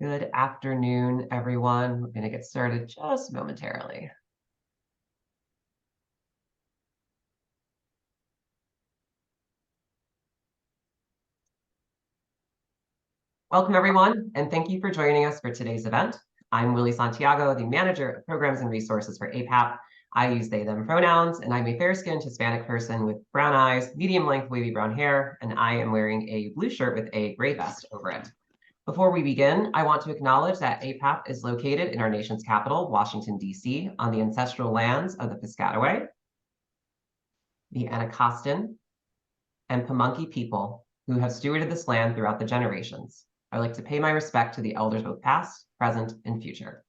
Good afternoon, everyone. We're going to get started just momentarily. Welcome, everyone, and thank you for joining us for today's event. I'm Willie Santiago, the Manager of Programs and Resources for APAP. I use they, them pronouns, and I'm a fair-skinned Hispanic person with brown eyes, medium-length wavy brown hair, and I am wearing a blue shirt with a gray vest over it. Before we begin, I want to acknowledge that APAP is located in our nation's capital, Washington, D.C., on the ancestral lands of the Piscataway, the Anacostan, and Pamunkey people who have stewarded this land throughout the generations. I'd like to pay my respect to the elders both past, present, and future.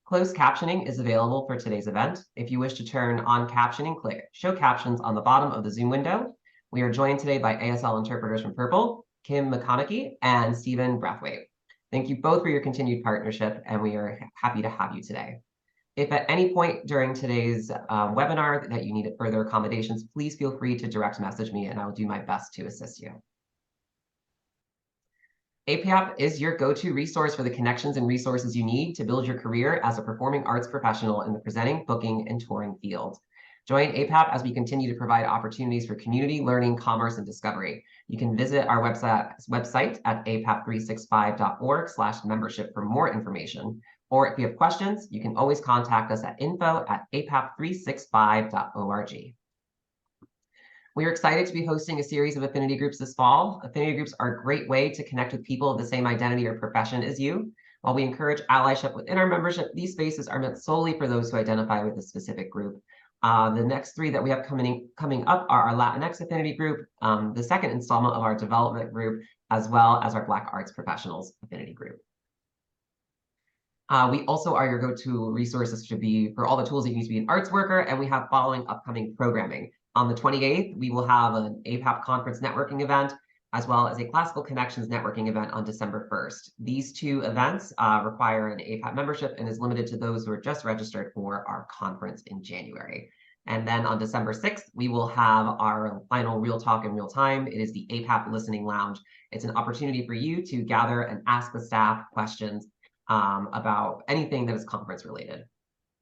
Closed captioning is available for today's event. If you wish to turn on captioning, click Show Captions on the bottom of the Zoom window. We are joined today by ASL interpreters from Purple, Kim McConaughey and Stephen Brathwaite. Thank you both for your continued partnership, and we are happy to have you today. If at any point during today's webinar that you need further accommodations, please feel free to direct message me, and I will do my best to assist you. APAP is your go-to resource for the connections and resources you need to build your career as a performing arts professional in the presenting, booking, and touring field. Join APAP as we continue to provide opportunities for community, learning, commerce, and discovery. You can visit our website at apap365.org/membership for more information. Or if you have questions, you can always contact us at info@apap365.org. We are excited to be hosting a series of affinity groups this fall. Affinity groups are a great way to connect with people of the same identity or profession as you. While we encourage allyship within our membership, these spaces are meant solely for those who identify with a specific group. The next three that we have coming up are our Latinx affinity group, the second installment of our development group, as well as our Black arts professionals affinity group. We also are your go-to resources for all the tools that you need to be an arts worker, and we have following upcoming programming. On the 28th, we will have an APAP conference networking event, as well as a Classical Connections networking event on December 1st. These two events require an APAP membership and is limited to those who are just registered for our conference in January. And then on December 6th, we will have our final Real Talk in Real Time. It is the APAP Listening Lounge. It's an opportunity for you to gather and ask the staff questions about anything that is conference related.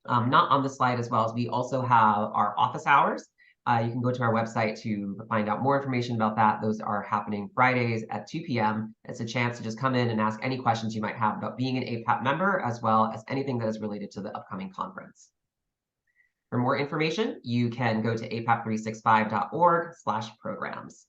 Not on the slide as well as we also have our office hours. You can go to our website to find out more information about that. Those are happening Fridays at 2 p.m. It's a chance to just come in and ask any questions you might have about being an APAP member, as well as anything that is related to the upcoming conference. For more information, you can go to apap365.org/programs.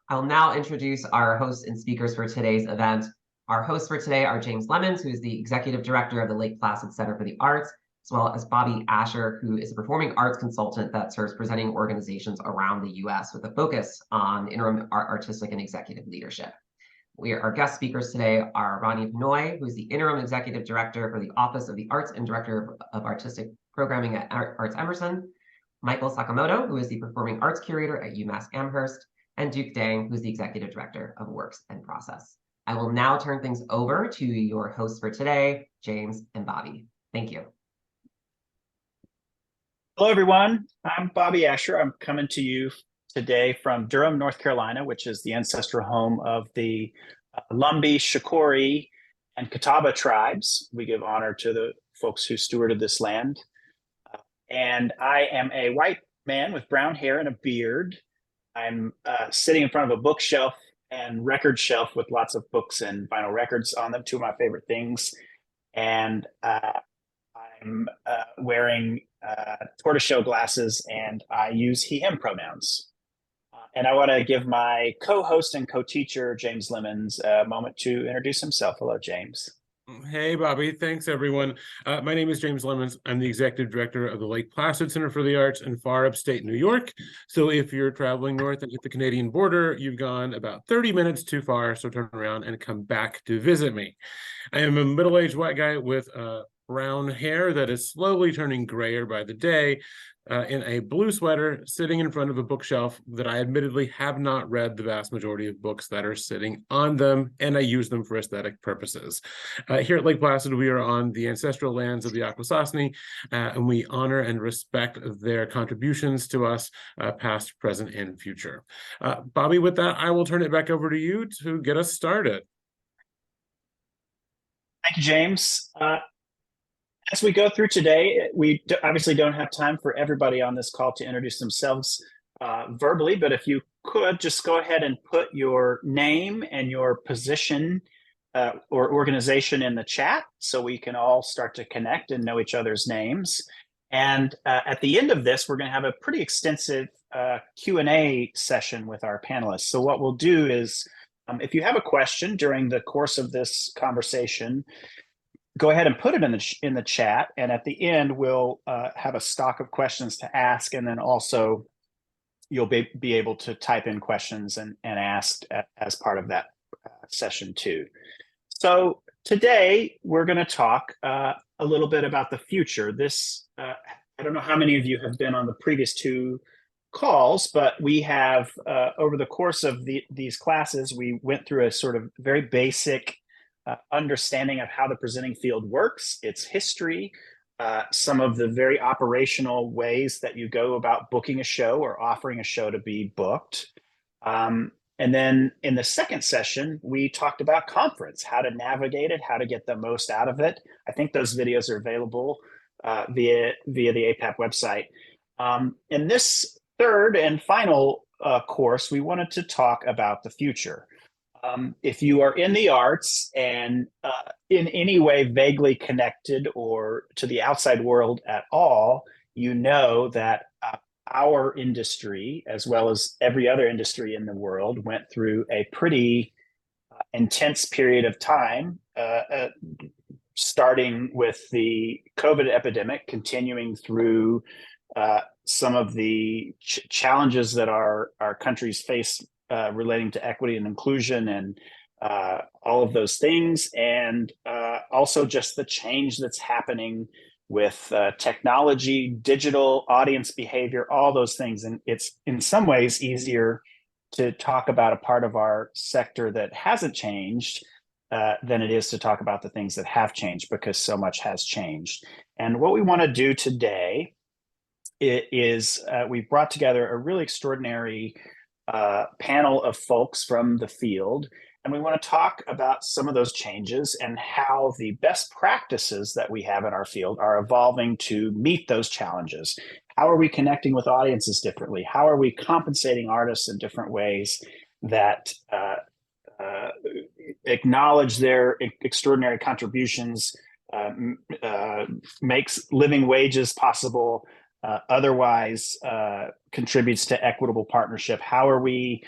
I'll now introduce our hosts and speakers for today's event. Our hosts for today are James Lemons, who is the Executive Director of the Lake Placid Center for the Arts, as well as Bobby Asher, who is a performing arts consultant that serves presenting organizations around the U.S. with a focus on interim artistic and executive leadership. Our guest speakers today are Ronnie Pinoy, who is the Interim Executive Director for the Office of the Arts and Director of Artistic Programming at Arts Emerson, Michael Sakamoto, who is the Performing Arts Curator at UMass Amherst, and Duke Dang, who is the Executive Director of Works and Process. I will now turn things over to your hosts for today, James and Bobby. Thank you. Hello, everyone. I'm Bobby Asher. I'm coming to you today from Durham, North Carolina, which is the ancestral home of the Lumbee, Shakori, and Catawba tribes. We give honor to the folks who stewarded this land. And I am a white man with brown hair and a beard. I'm sitting in front of a bookshelf and record shelf with lots of books and vinyl records on them, two of my favorite things. And I'm wearing tortoiseshell glasses, and I use he, him pronouns. And I want to give my co-host and co-teacher, James Lemons, a moment to introduce himself. Hello, James. Hey, Bobby. Thanks, everyone. My name is James Lemons. I'm the Executive Director of the Lake Placid Center for the Arts in far upstate New York. So if you're traveling north and hit the Canadian border, you've gone about 30 minutes too far, so turn around and come back to visit me. I am a middle-aged white guy with brown hair that is slowly turning grayer by the day, in a blue sweater, sitting in front of a bookshelf that I admittedly have not read the vast majority of books that are sitting on them, and I use them for aesthetic purposes. Here at Lake Placid, we are on the ancestral lands of the Akwesasne, and we honor and respect their contributions to us, past, present, and future. Bobby, with that, I will turn it back over to you to get us started. Thank you, James. As we go through today, we obviously don't have time for everybody on this call to introduce themselves verbally, but if you could just go ahead and put your name and your position or organization in the chat so we can all start to connect and know each other's names. And at the end of this, we're going to have a pretty extensive Q&A session with our panelists. So what we'll do is, if you have a question during the course of this conversation, go ahead and put it in the chat, and at the end we'll have a stock of questions to ask, and then also you'll be able to type in questions and ask as part of that session too. So today we're going to talk a little bit about the future. This I don't know how many of you have been on the previous two calls, but we have over the course of these classes, we went through a sort of very basic understanding of how the presenting field works, its history, some of the very operational ways that you go about booking a show or offering a show to be booked. And then in the second session, we talked about conference, how to navigate it, how to get the most out of it. I think those videos are available via the APAP website. In this third and final course, we wanted to talk about the future. If you are in the arts and in any way vaguely connected or to the outside world at all, you know that our industry, as well as every other industry in the world, went through a pretty intense period of time, starting with the COVID epidemic, continuing through some of the challenges that our countries face relating to equity and inclusion and all of those things, and also just the change that's happening with technology, digital audience behavior, all those things. And it's in some ways easier to talk about a part of our sector that hasn't changed than it is to talk about the things that have changed, because so much has changed. And what we want to do today is we've brought together a really extraordinary panel of folks from the field, and we want to talk about some of those changes and how the best practices that we have in our field are evolving to meet those challenges. How are we connecting with audiences differently? How are we compensating artists in different ways that acknowledge their extraordinary contributions, makes living wages possible, otherwise contributes to equitable partnership? How are we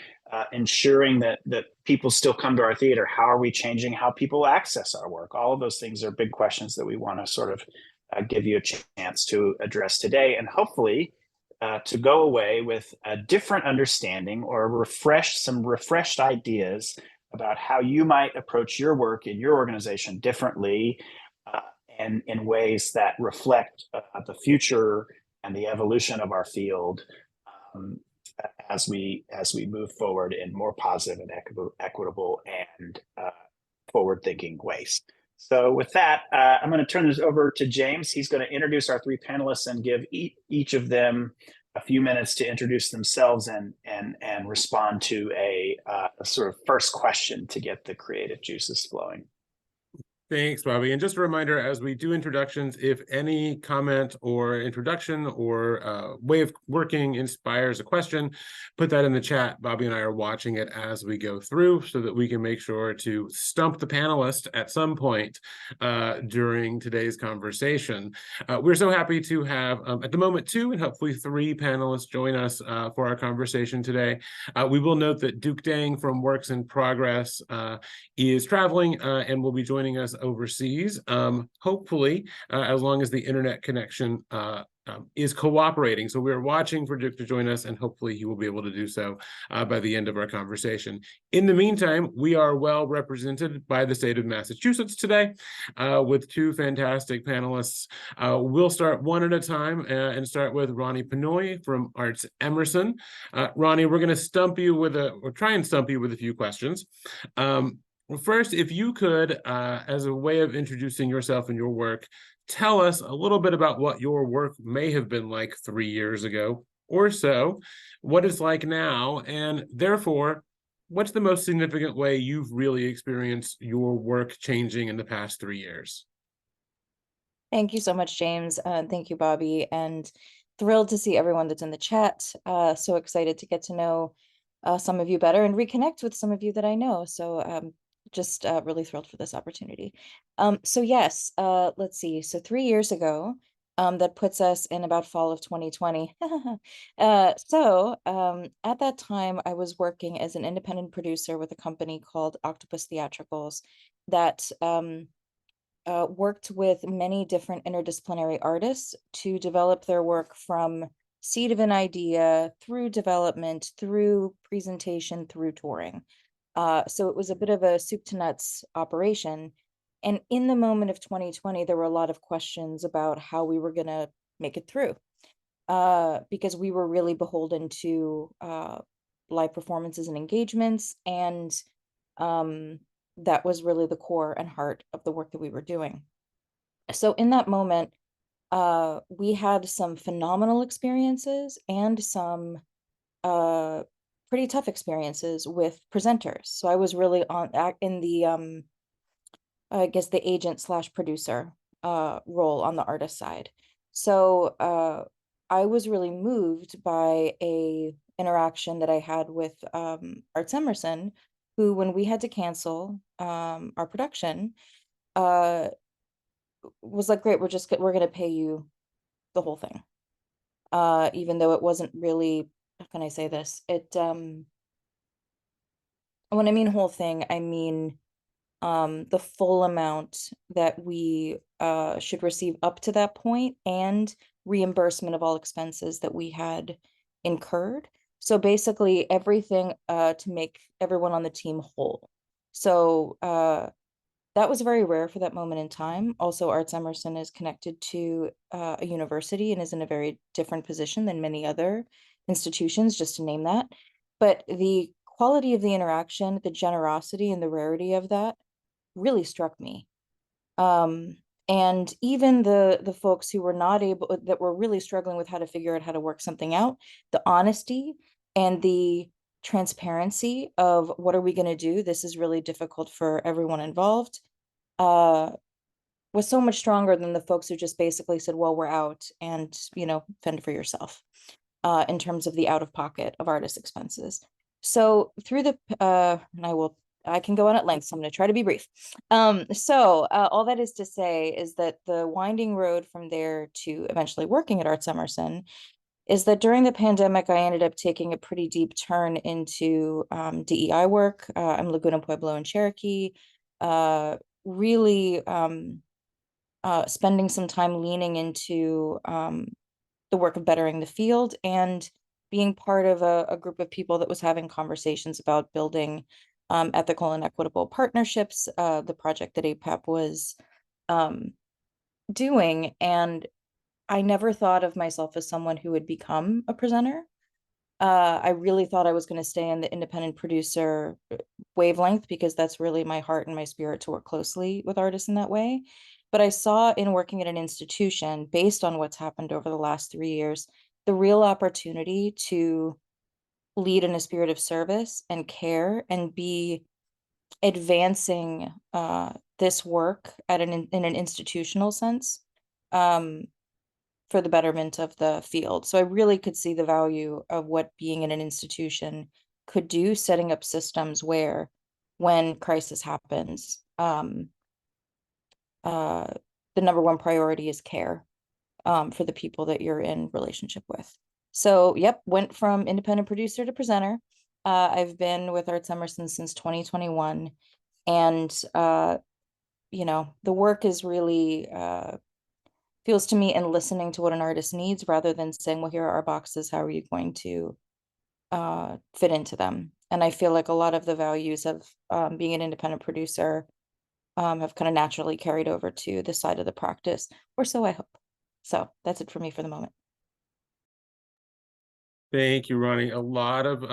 ensuring that people still come to our theater? How are we changing how people access our work? All of those things are big questions that we want to sort of give you a chance to address today, and hopefully to go away with a different understanding or some refreshed ideas about how you might approach your work in your organization differently and in ways that reflect the future and the evolution of our field as we move forward in more positive and equitable and forward-thinking ways. So with that, I'm going to turn this over to James. He's going to introduce our three panelists and give each of them a few minutes to introduce themselves and respond to a sort of first question to get the creative juices flowing. Thanks, Bobby. And just a reminder, as we do introductions, if any comment or introduction or way of working inspires a question, put that in the chat. Bobby and I are watching it as we go through so that we can make sure to stump the panelist at some point during today's conversation. We're so happy to have, at the moment, 2 and hopefully 3 panelists join us for our conversation today. We will note that Duke Dang from Works in Progress is traveling and will be joining us overseas, hopefully, as long as the internet connection is cooperating. So we're watching for Duke to join us, and hopefully he will be able to do so by the end of our conversation. In the meantime, we are well represented by the state of Massachusetts today with two fantastic panelists. We'll start one at a time and start with Ronnie Pinoy from Arts Emerson. Ronnie, we're going to try and stump you with a few questions. Well, first, if you could, as a way of introducing yourself and your work, tell us a little bit about what your work may have been like 3 years ago or so, what it's like now, and therefore, what's the most significant way you've really experienced your work changing in the past 3 years? Thank you so much, James. Thank you, Bobby, and thrilled to see everyone that's in the chat. So excited to get to know some of you better and reconnect with some of you that I know. So just really thrilled for this opportunity. So yes, let's see. So 3 years ago, that puts us in about fall of 2020. At that time, I was working as an independent producer with a company called Octopus Theatricals that worked with many different interdisciplinary artists to develop their work from seed of an idea through development, through presentation, through touring. So it was a bit of a soup to nuts operation. And in the moment of 2020, there were a lot of questions about how we were going to make it through because we were really beholden to live performances and engagements. And that was really the core and heart of the work that we were doing. So in that moment, we had some phenomenal experiences and some pretty tough experiences with presenters. So I was really in the I guess the agent / producer role on the artist side. So I was really moved by a interaction that I had with Arts Emerson, who, when we had to cancel our production, was like, great, we're going to pay you the whole thing. Even though it wasn't really, how can I say this? When I mean whole thing, I mean the full amount that we should receive up to that point and reimbursement of all expenses that we had incurred. So basically everything to make everyone on the team whole. So that was very rare for that moment in time. Also, Arts Emerson is connected to a university and is in a very different position than many other institutions, just to name that. But the quality of the interaction, the generosity and the rarity of that really struck me. And even the folks who were not able, that were really struggling with how to figure out how to work something out, the honesty and the transparency of what are we going to do? This is really difficult for everyone involved, was so much stronger than the folks who just basically said, well, we're out and, fend for yourself, in terms of the out of pocket of artist expenses. So through and I can go on at length, so I'm going to try to be brief. All that is to say is that the winding road from there to eventually working at Arts Emerson is that during the pandemic, I ended up taking a pretty deep turn into DEI work. I'm Laguna Pueblo and Cherokee, really spending some time leaning into the work of bettering the field and being part of a group of people that was having conversations about building ethical and equitable partnerships, the project that APAP was doing. And I never thought of myself as someone who would become a presenter. I really thought I was going to stay in the independent producer wavelength because that's really my heart and my spirit to work closely with artists in that way. But I saw in working at an institution, based on what's happened over the last 3 years, the real opportunity to lead in a spirit of service and care and be advancing this work in an institutional sense for the betterment of the field. So I really could see the value of what being in an institution could do, setting up systems where when crisis happens, the number one priority is care for the people that you're in relationship with. So, yep, went from independent producer to presenter. I've been with Arts Emerson since 2021. And, the work is really feels to me, and listening to what an artist needs rather than saying, well, here are our boxes, how are you going to fit into them? And I feel like a lot of the values of being an independent producer have kind of naturally carried over to this side of the practice, or so I hope. So that's it for me for the moment. Thank you, Ronnie. A lot of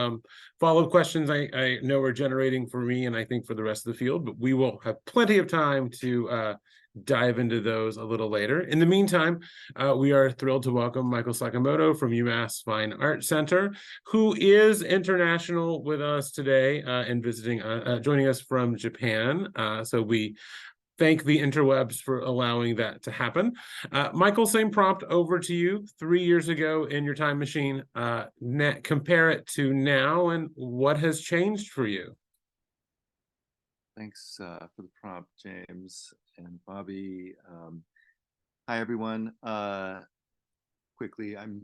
follow-up questions I know are generating for me, and I think for the rest of the field, but we will have plenty of time to dive into those a little later. In the meantime, we are thrilled to welcome Michael Sakamoto from UMass Fine Arts Center, who is international with us today and visiting, joining us from Japan. So we thank the interwebs for allowing that to happen. Michael, same prompt over to you. 3 years ago in your time machine, compare it to now, and what has changed for you? Thanks for the prompt, James and Bobby. Hi, everyone. Quickly, I'm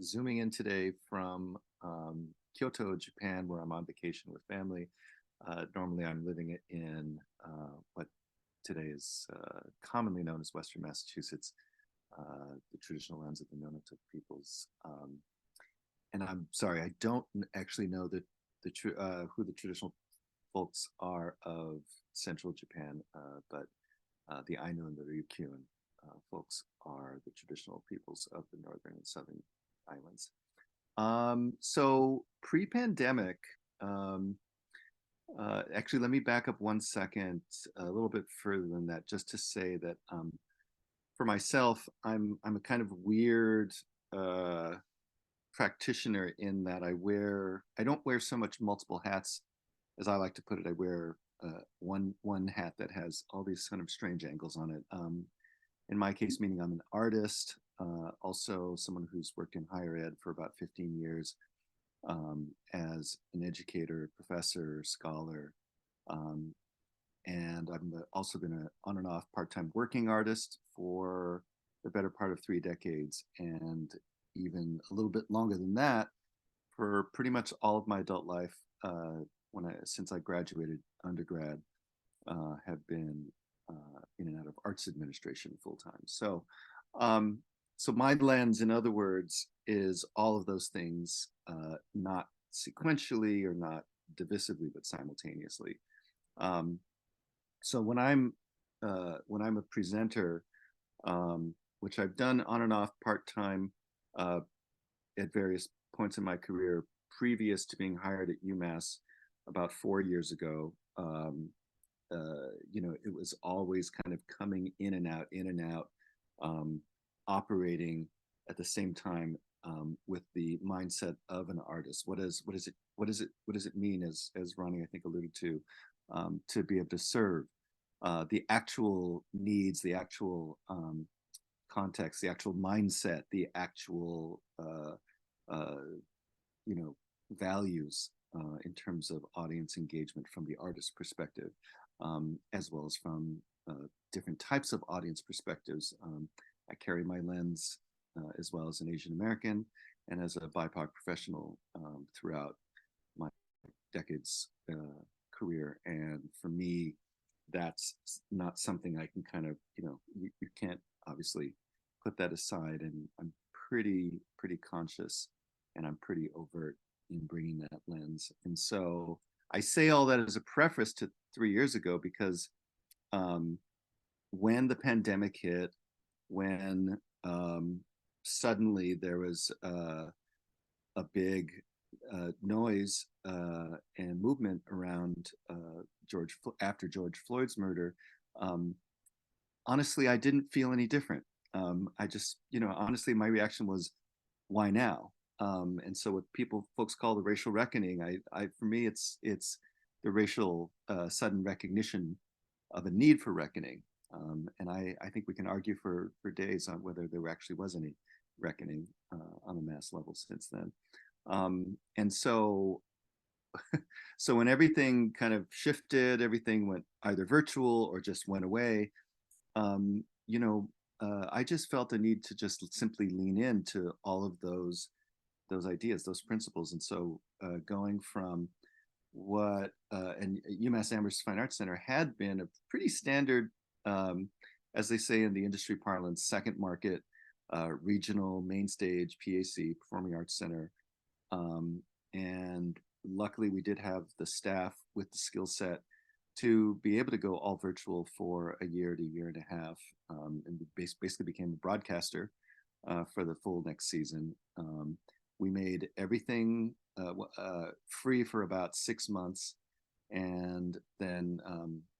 zooming in today from Kyoto, Japan, where I'm on vacation with family. Normally, I'm living in what today is commonly known as Western Massachusetts, the traditional lands of the Nonotuck peoples. And I'm sorry, I don't actually know who the traditional folks are of central Japan, but the Ainu and the Ryukyuan folks are the traditional peoples of the northern and southern islands. So pre-pandemic, actually, let me back up 1 second, a little bit further than that, just to say that for myself, I'm a kind of weird practitioner in that I don't wear so much multiple hats, as I like to put it. I wear one hat that has all these kind of strange angles on it. In my case, meaning I'm an artist, also someone who's worked in higher ed for about 15 years. As an educator, professor, scholar, and I've also been an on and off part-time working artist for the better part of 3 decades, and even a little bit longer than that for pretty much all of my adult life. Since I graduated undergrad, have been in and out of arts administration full time. So my lens, in other words, is all of those things, not sequentially or not divisively, but simultaneously. So when I'm a presenter, which I've done on and off part-time at various points in my career, previous to being hired at UMass about 4 years ago, it was always kind of coming in and out, operating at the same time with the mindset of an artist. What does it mean, as Ronnie I think alluded to be able to serve the actual needs, the actual context, the actual mindset, the actual values in terms of audience engagement from the artist perspective, as well as from different types of audience perspectives. I carry my lens as well as an Asian American and as a BIPOC professional throughout my decades career. And for me, that's not something I can kind of, you can't obviously put that aside. And I'm pretty conscious, and I'm pretty overt in bringing that lens. And so I say all that as a preface to 3 years ago, because when the pandemic hit, when suddenly there was a big noise and movement around after George Floyd's murder, honestly, I didn't feel any different. I just, honestly, my reaction was, why now? And so what folks call the racial reckoning, for me, it's the racial sudden recognition of a need for reckoning. And I think we can argue for days on whether there actually was any reckoning on a mass level since then. And so when everything kind of shifted, everything went either virtual or just went away, I just felt a need to just simply lean into all of those ideas, those principles. And so going from what and UMass Amherst Fine Arts Center had been a pretty standard as they say in the industry parlance, second market, regional main stage, PAC, Performing Arts Center. And luckily we did have the staff with the skill set to be able to go all virtual for a year to year and a half, and basically became a broadcaster for the full next season. We made everything free for about 6 months, and then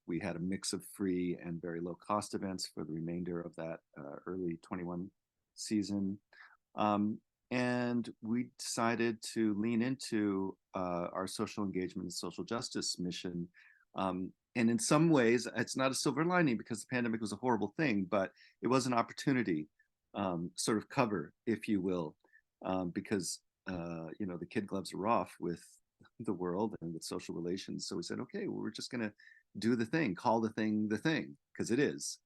we had a mix of free and very low cost events for the remainder of that early 21 season. And we decided to lean into our social engagement and social justice mission. And in some ways, it's not a silver lining because the pandemic was a horrible thing, but it was an opportunity, sort of cover, if you will, because you know, the kid gloves are off with the world and with social relations. So we said, okay, well, we're just going to do the thing, call the thing, because it is.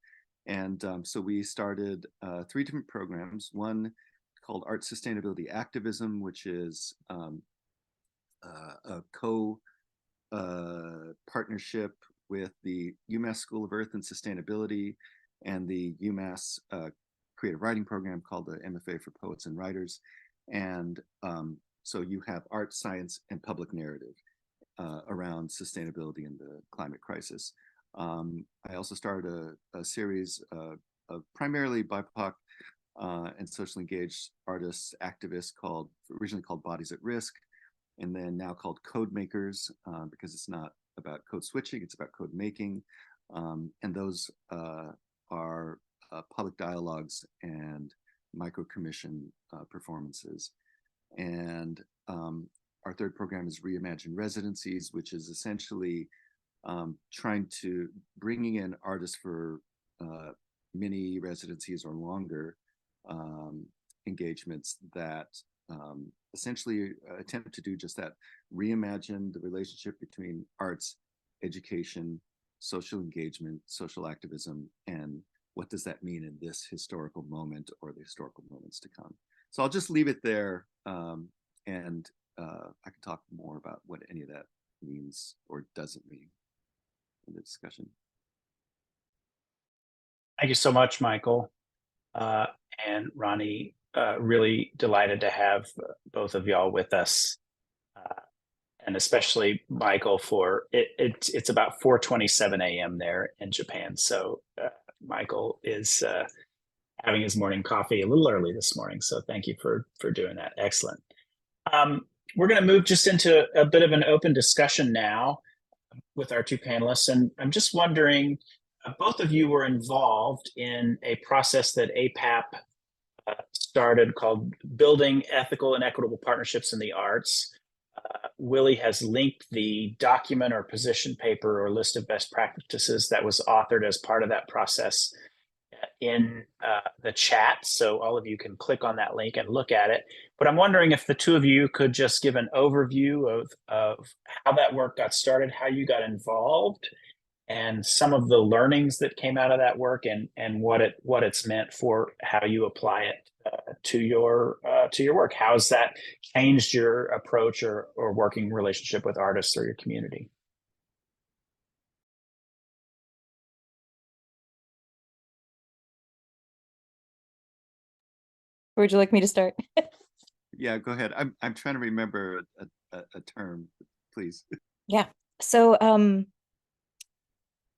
And so we started 3 different programs. One called Art Sustainability Activism, which is a partnership with the UMass School of Earth and Sustainability and the UMass creative writing program called the MFA for Poets and Writers. And so you have art, science, and public narrative around sustainability and the climate crisis. I also started a series of primarily BIPOC and socially engaged artists, activists, originally called Bodies at Risk, and then now called Code Makers, because it's not about code switching, it's about code making. And those are public dialogues and micro-commission performances. And our third program is Reimagine Residencies, which is essentially bringing in artists for mini residencies or longer engagements that essentially attempt to do just that, reimagine the relationship between arts, education, social engagement, social activism, and what does that mean in this historical moment or the historical moments to come. So I'll just leave it there, and I can talk more about what any of that means or doesn't mean in the discussion. Thank you so much, Michael and Ronnie. Really delighted to have both of y'all with us, and especially Michael for it's about 4:27 a.m. there in Japan. So Michael is having his morning coffee a little early this morning. So thank you for doing that. Excellent. We're going to move just into a bit of an open discussion now with our 2 panelists. And I'm just wondering, both of you were involved in a process that APAP started called Building Ethical and Equitable Partnerships in the Arts. Willie has linked the document or position paper or list of best practices that was authored as part of that process in the chat. So all of you can click on that link and look at it. But I'm wondering if the 2 of you could just give an overview of how that work got started, how you got involved, and some of the learnings that came out of that work, and what it's meant for how you apply it to your work. How has that changed your approach or working relationship with artists or your community? Or would you like me to start? Yeah, go ahead. I'm trying to remember a term, please. Yeah. So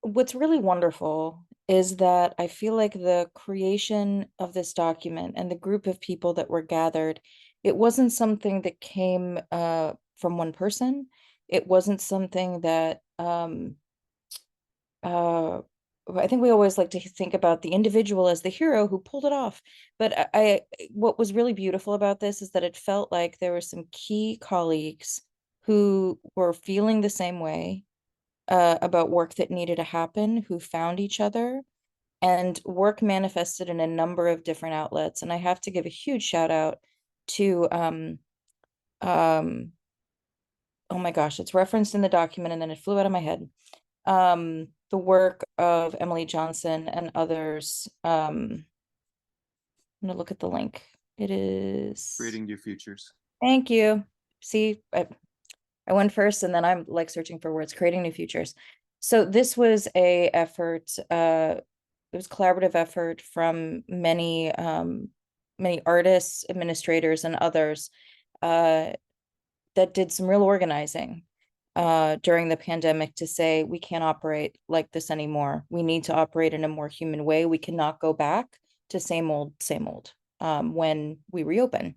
what's really wonderful is that I feel like the creation of this document and the group of people that were gathered, it wasn't something that came from one person. It wasn't something that I think we always like to think about the individual as the hero who pulled it off. But what was really beautiful about this is that it felt like there were some key colleagues who were feeling the same way about work that needed to happen, who found each other, and work manifested in a number of different outlets. And I have to give a huge shout out to oh my gosh, it's referenced in the document and then it flew out of my head. The work of Emily Johnson and others. I'm gonna look at the link. It is Creating New Futures. Thank you. See, I went first and then I'm like searching for words. Creating New Futures. So this was a effort was collaborative effort from many many artists, administrators, and others that did some real organizing during the pandemic to say we can't operate like this anymore. We need to operate in a more human way. We cannot go back to same old when we reopen.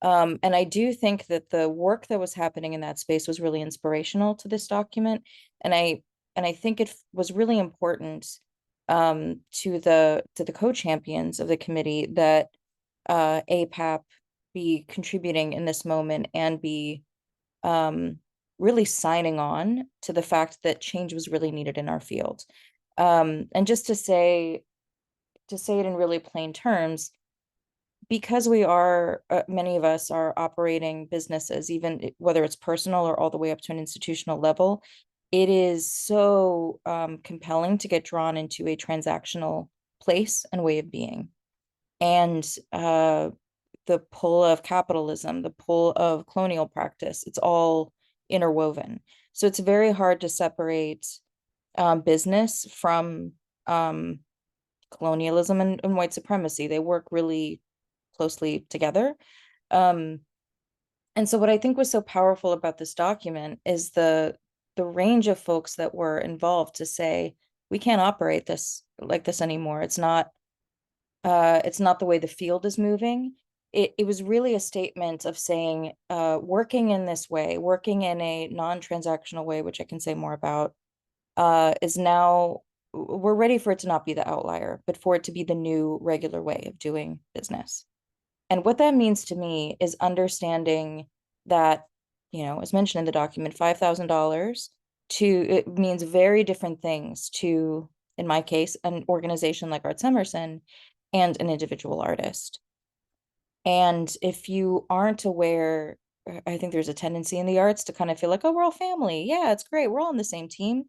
And I do think that the work that was happening in that space was really inspirational to this document. And I think it was really important to the co-champions of the committee that APAP be contributing in this moment and be really signing on to the fact that change was really needed in our field. And just to say it in really plain terms, because we are, many of us are operating businesses, even whether it's personal or all the way up to an institutional level, it is so compelling to get drawn into a transactional place and way of being. And the pull of capitalism, the pull of colonial practice, it's all interwoven. So it's very hard to separate business from colonialism and white supremacy. They work really closely together. And so what I think was so powerful about this document is the range of folks that were involved to say, we can't operate this like this anymore. It's not the way the field is moving. It was really a statement of saying, working in this way, working in a non-transactional way, which I can say more about, is now, we're ready for it to not be the outlier, but for it to be the new regular way of doing business. And what that means to me is understanding that, as mentioned in the document, $5,000 it means very different things to, in my case, an organization like Arts Emerson and an individual artist. And if you aren't aware, I think there's a tendency in the arts to kind of feel like, oh, we're all family. Yeah, it's great. We're all on the same team.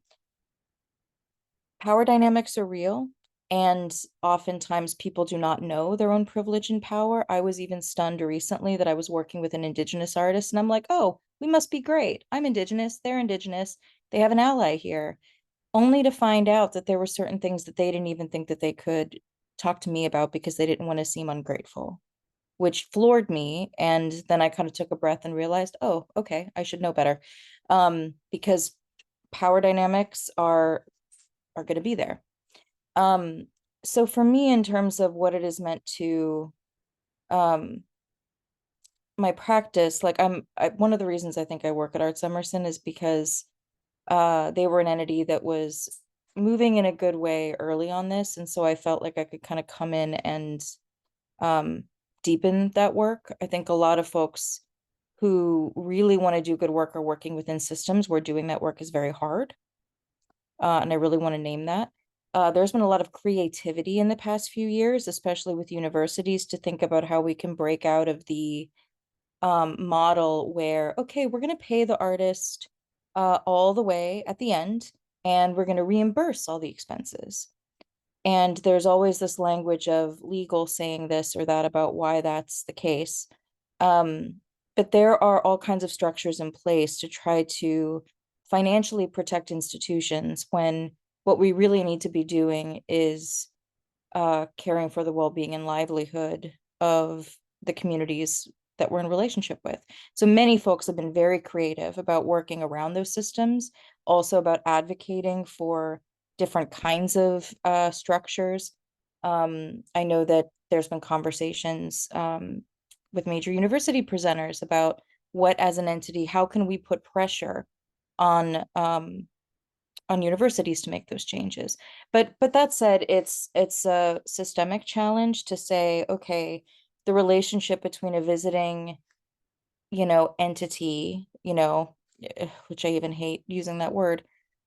Power dynamics are real. And oftentimes people do not know their own privilege and power. I was even stunned recently that I was working with an Indigenous artist and I'm like, oh, we must be great. I'm Indigenous, they're Indigenous. They have an ally here. Only to find out that there were certain things that they didn't even think that they could talk to me about because they didn't want to seem ungrateful, which floored me. And then I kind of took a breath and realized, oh, okay, I should know better. Because power dynamics are going to be there. So for me, in terms of what it is meant to my practice, like one of the reasons I think I work at Arts Emerson is because they were an entity that was moving in a good way early on this. And so I felt like I could kind of come in and deepen that work. I think a lot of folks who really want to do good work are working within systems where doing that work is very hard. And I really want to name that. There's been a lot of creativity in the past few years, especially with universities, to think about how we can break out of the model where, okay, we're going to pay the artist all the way at the end, and we're going to reimburse all the expenses. And there's always this language of legal saying this or that about why that's the case. But there are all kinds of structures in place to try to financially protect institutions when what we really need to be doing is caring for the well-being and livelihood of the communities that we're in relationship with. So many folks have been very creative about working around those systems, also about advocating for different kinds of structures. I know that there's been conversations with major university presenters about what, as an entity, how can we put pressure on universities to make those changes. But that said, it's a systemic challenge to say, okay, the relationship between a visiting, entity, which I even hate using that word,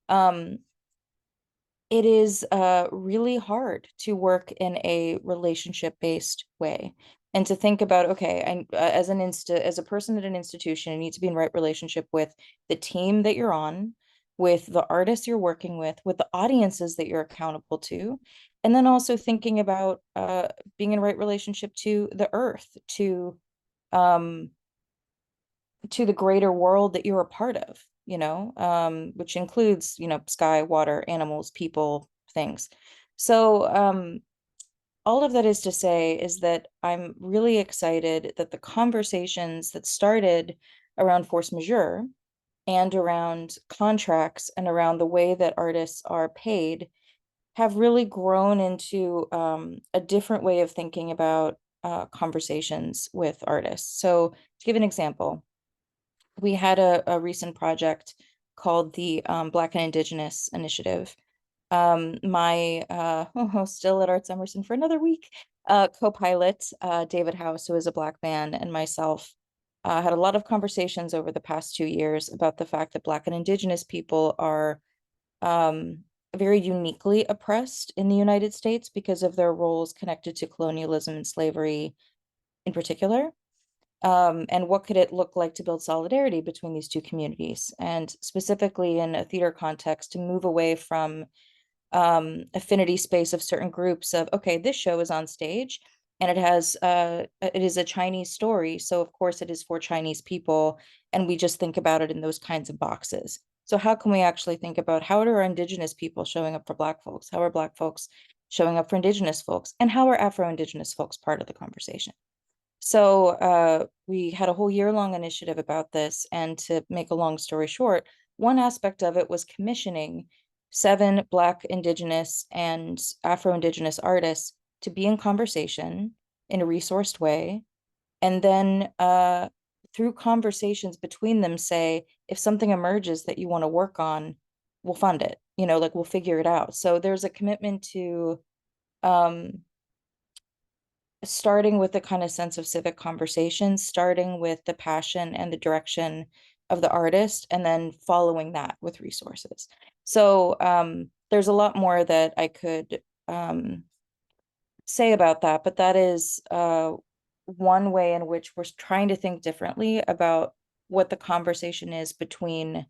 it is really hard to work in a relationship-based way. And to think about, okay, as a person at an institution, you need to be in right relationship with the team that you're on, with the artists you're working with the audiences that you're accountable to, and then also thinking about being in right relationship to the earth, to the greater world that you're a part of, which includes, sky, water, animals, people, things. So all of that is to say is that I'm really excited that the conversations that started around force majeure and around contracts and around the way that artists are paid have really grown into a different way of thinking about conversations with artists. So to give an example, we had a recent project called the Black and Indigenous Initiative. My still at Arts Emerson for another week, co-pilot David House, who is a Black man, and myself had a lot of conversations over the past 2 years about the fact that Black and Indigenous people are very uniquely oppressed in the United States because of their roles connected to colonialism and slavery in particular. And what could it look like to build solidarity between these two communities? And specifically in a theater context, to move away from affinity space of certain groups of, okay, this show is on stage and it is a Chinese story, so of course it is for Chinese people, and we just think about it in those kinds of boxes. So how can we actually think about how are Indigenous people showing up for Black folks? How are Black folks showing up for Indigenous folks? And how are Afro-Indigenous folks part of the conversation? So we had a whole year-long initiative about this, and to make a long story short, one aspect of it was commissioning 7 Black, Indigenous, and Afro-Indigenous artists to be in conversation in a resourced way, and then through conversations between them say, if something emerges that you want to work on, we'll fund it, like we'll figure it out. So there's a commitment to starting with the kind of sense of civic conversation, starting with the passion and the direction of the artist, and then following that with resources. So there's a lot more that I could say about that, but that is one way in which we're trying to think differently about what the conversation is between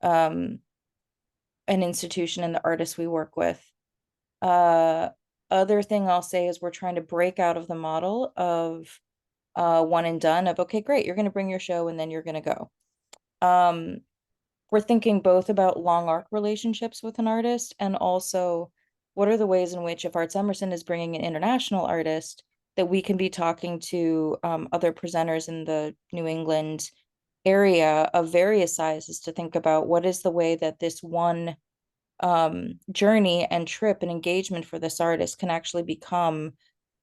an institution and the artists we work with. Other thing I'll say is we're trying to break out of the model of one and done of, okay, great, you're going to bring your show and then you're going to go. We're thinking both about long arc relationships with an artist, and also what are the ways in which, if Arts Emerson is bringing an international artist, that we can be talking to other presenters in the New England area of various sizes to think about what is the way that this one journey and trip and engagement for this artist can actually become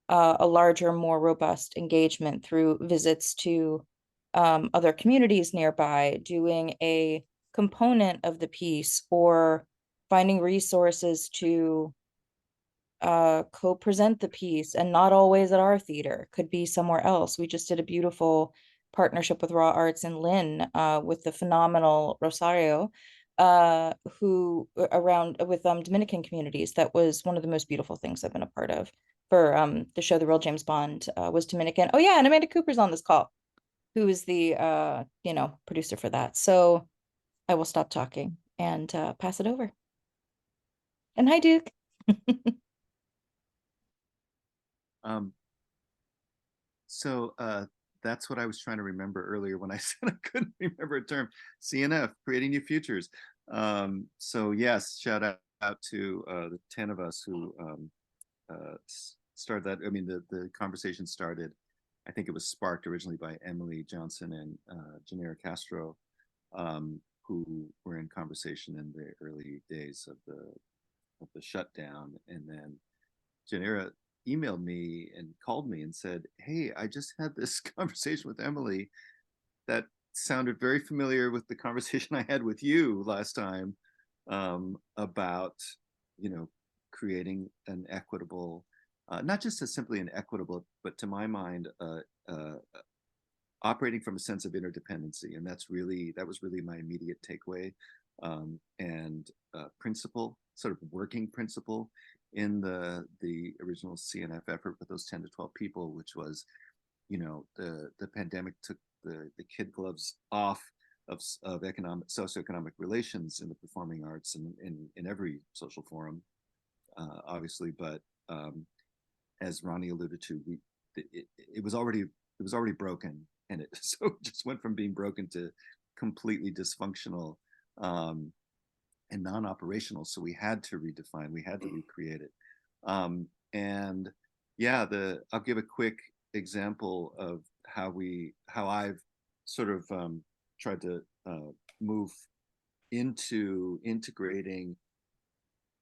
a larger, more robust engagement through visits to other communities nearby, doing a component of the piece, or finding resources to co-present the piece, and not always at our theater, could be somewhere else. We just did a beautiful partnership with Raw Arts in Lynn with the phenomenal Rosario, who around with Dominican communities. That was one of the most beautiful things I've been a part of for the show The Real James Bond was Dominican. Oh yeah, and Amanda Cooper's on this call, who is the producer for that. So I will stop talking and pass it over. And hi, Duke. So that's what I was trying to remember earlier when I said I couldn't remember a term. CNF, creating new futures. So yes, shout out to the 10 of us who started that. I mean, the conversation started, I think it was sparked originally by Emily Johnson and Janera Castro, who were in conversation in the early days of the shutdown. And then Janera emailed me and called me and said, hey, I just had this conversation with Emily that sounded very familiar with the conversation I had with you last time about, creating an equitable, not just as simply an equitable, but to my mind, operating from a sense of interdependency. And that was really my immediate takeaway and principle, sort of working principle in the original CNF effort with those 10 to 12 people, which was, the pandemic took the kid gloves off of socioeconomic relations in the performing arts and in every social forum, obviously. But as Ronnie alluded to, it was already broken, and it so it just went from being broken to completely dysfunctional and non-operational. So we had to redefine, we had to recreate it. And yeah, I'll give a quick example of how I've sort of tried to move into integrating,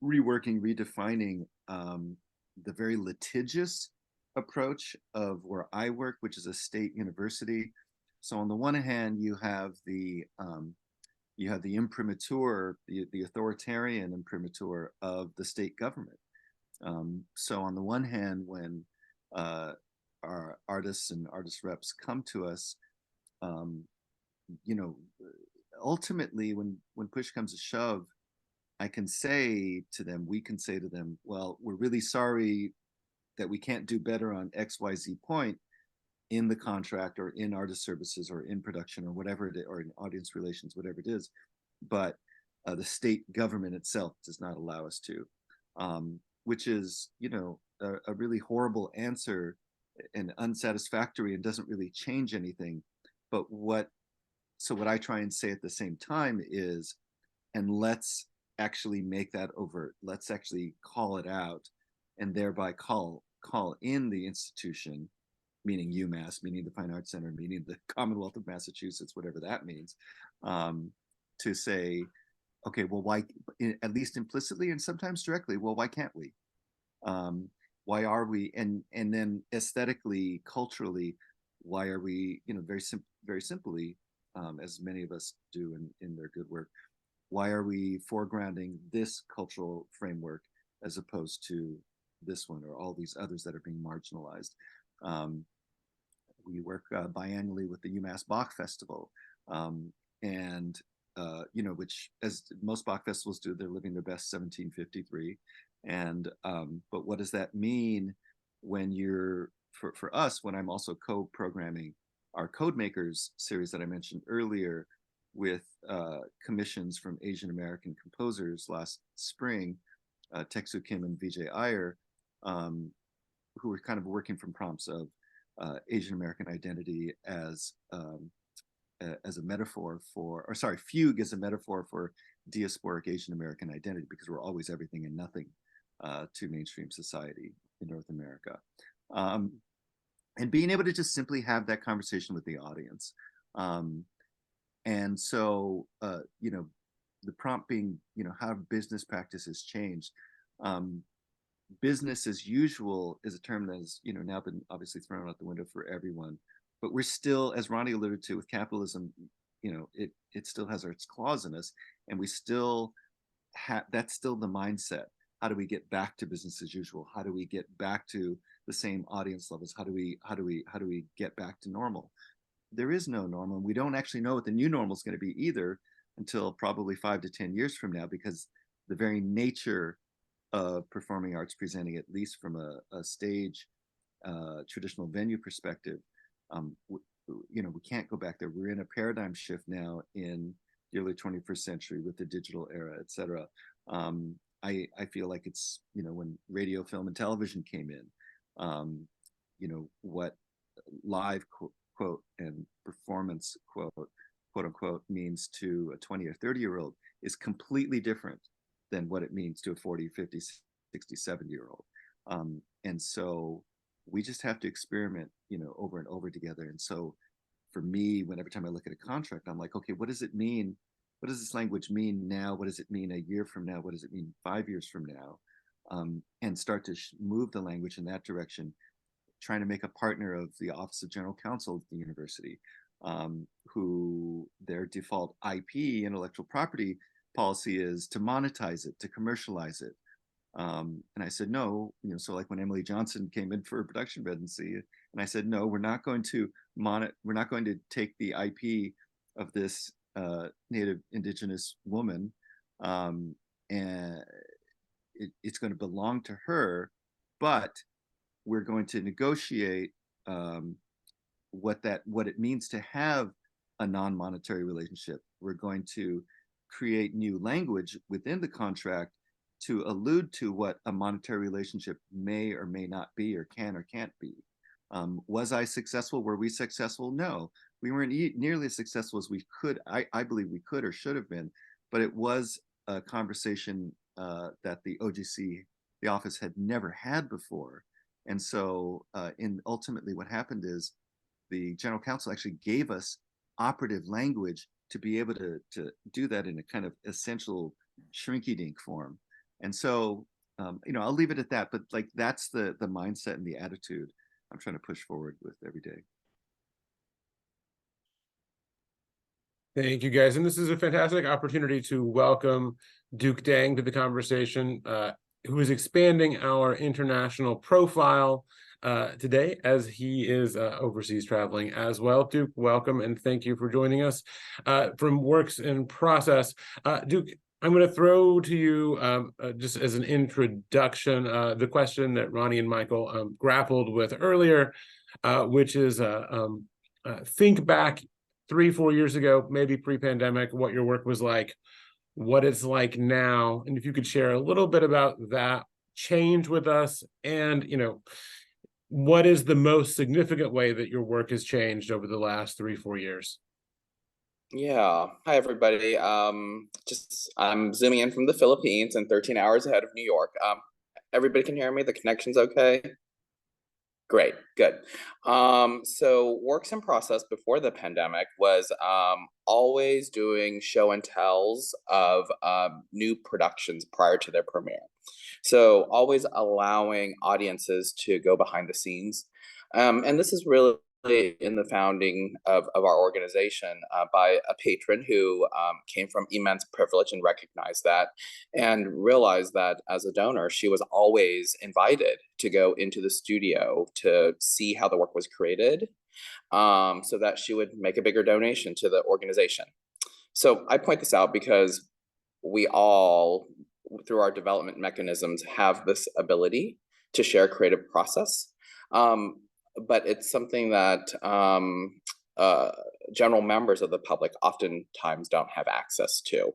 reworking, redefining the very litigious approach of where I work, which is a state university. So on the one hand, you have the imprimatur, the authoritarian imprimatur of the state government. So on the one hand, when our artists and artist reps come to us, you know, ultimately, when push comes to shove, I can say to them, we can say to them, well, we're really sorry that we can't do better on XYZ point in the contract or in artist services or in production or whatever it is, or in audience relations, whatever it is. But the state government itself does not allow us to, which is, you know, a really horrible answer and unsatisfactory and doesn't really change anything. But what I try and say at the same time is, and let's actually make that overt. Let's actually call it out, and thereby call in the institution, meaning UMass, meaning the Fine Arts Center, meaning the Commonwealth of Massachusetts, whatever that means, to say, okay, well, why, at least implicitly and sometimes directly, well, why can't we? Why are we? And then aesthetically, culturally, why are we? You know, very simply, as many of us do in their good work, why are we foregrounding this cultural framework as opposed to this one or all these others that are being marginalized? We work biannually with the UMass Bach Festival, and you know, which, as most Bach festivals do, they're living their best 1753. And but what does that mean when you're, for us, when I'm also co-programming our Code Makers series that I mentioned earlier, with commissions from Asian American composers last spring, Teksu Kim and Vijay Iyer, who were kind of working from prompts of Asian American identity as a metaphor for, or sorry, fugue as a metaphor for diasporic Asian American identity, because we're always everything and nothing to mainstream society in North America. And being able to just simply have that conversation with the audience. And so, you know, the prompt being, you know, how business practice has changed. Business as usual is a term that has, you know, now been obviously thrown out the window for everyone. But we're still, as Ronnie alluded to, with capitalism, you know, it still has its claws in us, and we still have, that's still the mindset. How do we get back to business as usual? How do we get back to the same audience levels? How do we get back to normal? There is no normal. We don't actually know what the new normal is going to be either until probably 5 to 10 years from now, because the very nature of performing arts presenting, at least from a stage traditional venue perspective, you know, we can't go back there. We're in a paradigm shift now in the early 21st century with the digital era, et cetera. I feel like it's, you know, when radio, film, and television came in, you know, what live quote and performance quote unquote means to a 20 or 30-year-old is completely different than what it means to a 40, 50, 60, 70-year-old. And so we just have to experiment, you know, over and over together. And so for me, whenever time I look at a contract, I'm like, okay, what does it mean? What does this language mean now? What does it mean a year from now? What does it mean 5 years from now? And start to move the language in that direction, trying to make a partner of the Office of General Counsel at the university, who their default IP, intellectual property policy, is to monetize it, to commercialize it. And I said, no, you know, so like when Emily Johnson came in for a production residency, and I said, no, we're not going to take the IP of this Native Indigenous woman, and it's going to belong to her, but we're going to negotiate what it means to have a non-monetary relationship. We're going to create new language within the contract to allude to what a monetary relationship may or may not be, or can or can't be. Was I successful? Were we successful? No, we weren't nearly as successful as we could. I believe we could or should have been, but it was a conversation that the OGC the office had never had before. And so ultimately what happened is the general counsel actually gave us operative language to be able to do that in a kind of essential shrinky-dink form. And so, I'll leave it at that, but like, that's the mindset and the attitude I'm trying to push forward with every day. Thank you, guys. And this is a fantastic opportunity to welcome Duke Dang to the conversation, who is expanding our international profile today as he is overseas traveling as well. Duke, welcome and thank you for joining us. From Works in Process, Duke, I'm going to throw to you just as an introduction the question that Ronnie and Michael grappled with earlier, which is think back 3-4 years ago, maybe pre-pandemic, what your work was like, what it's like now, and if you could share a little bit about that change with us, and what is the most significant way that your work has changed over the last 3-4 years? Yeah. Hi, everybody. I'm zooming in from the Philippines and 13 hours ahead of New York. Everybody can hear me? The connection's okay? Great, good. So Works in Process before the pandemic was always doing show and tells of new productions prior to their premiere. So always allowing audiences to go behind the scenes. And this is really in the founding of our organization by a patron who came from immense privilege and recognized that, and realized that as a donor, she was always invited to go into the studio to see how the work was created, so that she would make a bigger donation to the organization. So I point this out because we all, through our development mechanisms, have this ability to share creative process. But it's something that general members of the public oftentimes don't have access to.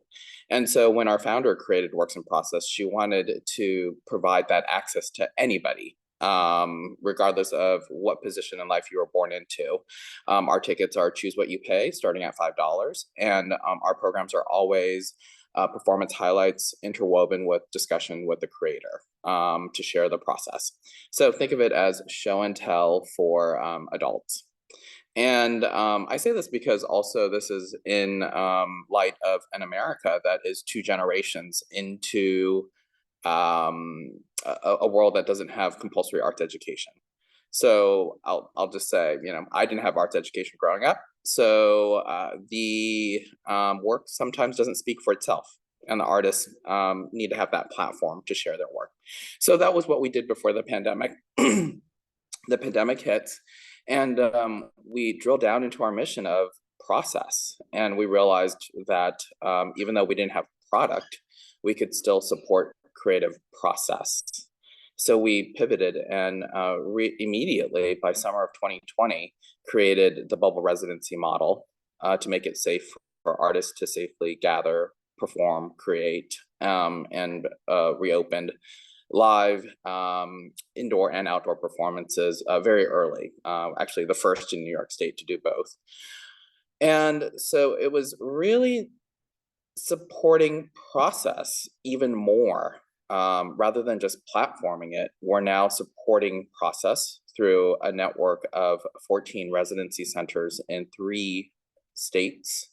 And so when our founder created Works in Process, she wanted to provide that access to anybody, regardless of what position in life you were born into. Our tickets are choose what you pay, starting at $5. And our programs are always performance highlights interwoven with discussion with the creator to share the process. So think of it as show and tell for adults. And I say this because also this is in light of an America that is 2 generations into a world that doesn't have compulsory arts education. So I'll just say, I didn't have arts education growing up. So the work sometimes doesn't speak for itself, and the artists need to have that platform to share their work. So that was what we did before the pandemic. The pandemic hits, and we drilled down into our mission of process. And we realized that even though we didn't have product, we could still support creative process. So we pivoted and immediately, by summer of 2020, created the bubble residency model to make it safe for artists to safely gather, perform, create, and reopened live indoor and outdoor performances very early, actually the first in New York State to do both. And so it was really supporting process even more. Rather than just platforming it, we're now supporting process through a network of 14 residency centers in 3 states.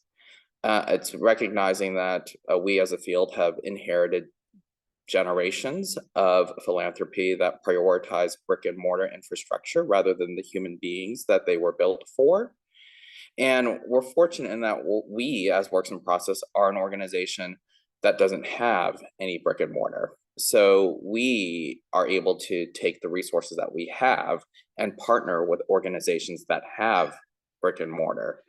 It's recognizing that we as a field have inherited generations of philanthropy that prioritize brick and mortar infrastructure rather than the human beings that they were built for. And we're fortunate in that we, as Works in Process, are an organization that doesn't have any brick and mortar. So we are able to take the resources that we have and partner with organizations that have brick and mortar,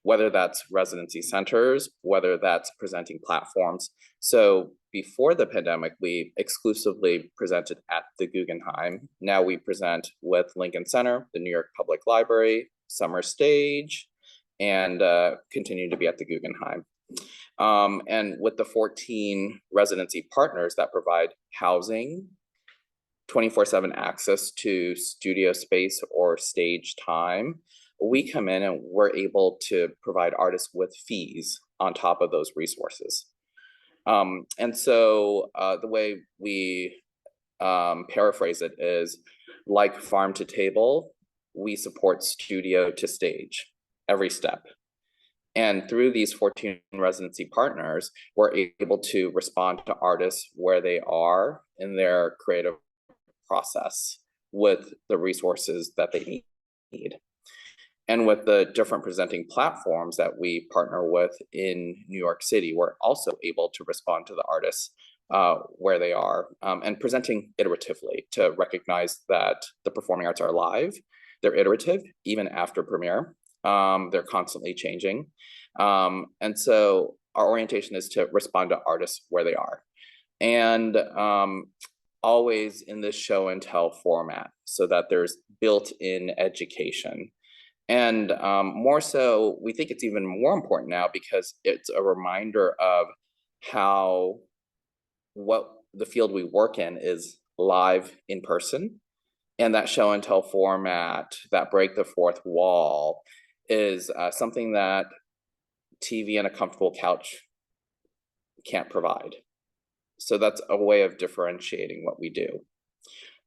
whether that's residency centers, whether that's presenting platforms. So before the pandemic, we exclusively presented at the Guggenheim. Now we present with Lincoln Center, the New York Public Library, Summer Stage, and continue to be at the Guggenheim. And with the 14 residency partners that provide housing, 24/7 access to studio space or stage time, we come in and we're able to provide artists with fees on top of those resources. And so the way we paraphrase it is, like farm to table, we support studio to stage every step. And through these 14 residency partners, we're able to respond to artists where they are in their creative process with the resources that they need. And with the different presenting platforms that we partner with in New York City, we're also able to respond to the artists where they are, and presenting iteratively to recognize that the performing arts are alive. They're iterative, even after premiere. They're constantly changing. And so our orientation is to respond to artists where they are. And always in this show and tell format, so that there's built-in education. And more so, we think it's even more important now because it's a reminder of how what the field we work in is live in person. And that show and tell format, that break the fourth wall, is something that TV and a comfortable couch can't provide. So that's a way of differentiating what we do.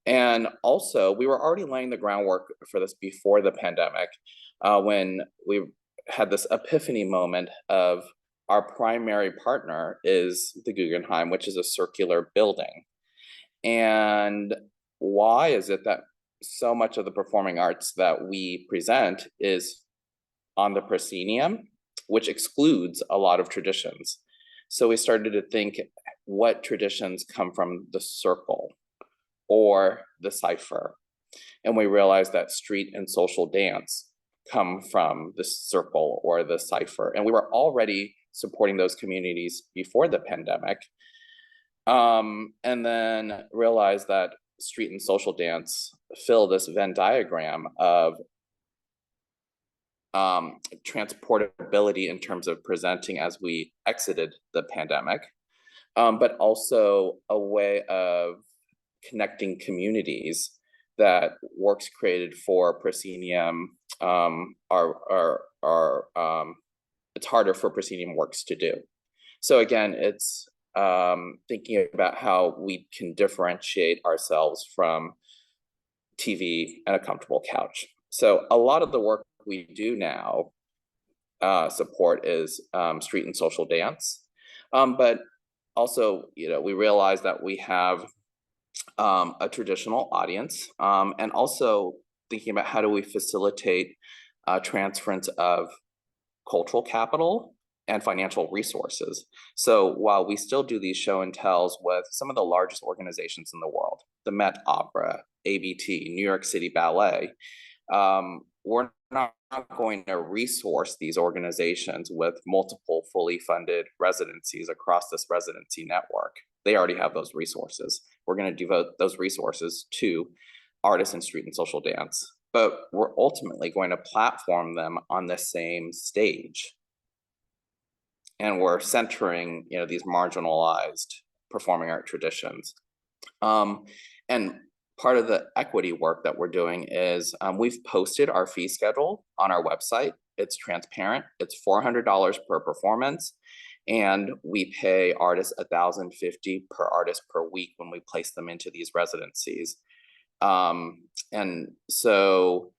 And also, we were already laying the groundwork for this before the pandemic, when we had this epiphany moment of our primary partner is the Guggenheim, which is a circular building. And why is it that so much of the performing arts that we present is on the proscenium, which excludes a lot of traditions? So we started to think, what traditions come from the circle or the cipher? And we realized that street and social dance come from the circle or the cipher. And we were already supporting those communities before the pandemic. And then realized that street and social dance fill this Venn diagram of transportability in terms of presenting as we exited the pandemic, but also a way of connecting communities that works created for proscenium it's harder for proscenium works to do. So again, it's thinking about how we can differentiate ourselves from TV and a comfortable couch. So a lot of the work we do now support is street and social dance, but also, we realize that we have a traditional audience, and also thinking about how do we facilitate transference of cultural capital and financial resources. So while we still do these show and tells with some of the largest organizations in the world, the Met Opera, ABT, New York City Ballet, we're not going to resource these organizations with multiple fully funded residencies across this residency network. They already have those resources. We're going to devote those resources to artists in street and social dance, but we're ultimately going to platform them on the same stage. And we're centering, these marginalized performing art traditions. And part of the equity work that we're doing is we've posted our fee schedule on our website. It's transparent. It's $400 per performance. And we pay artists $1,050 per artist per week when we place them into these residencies. And so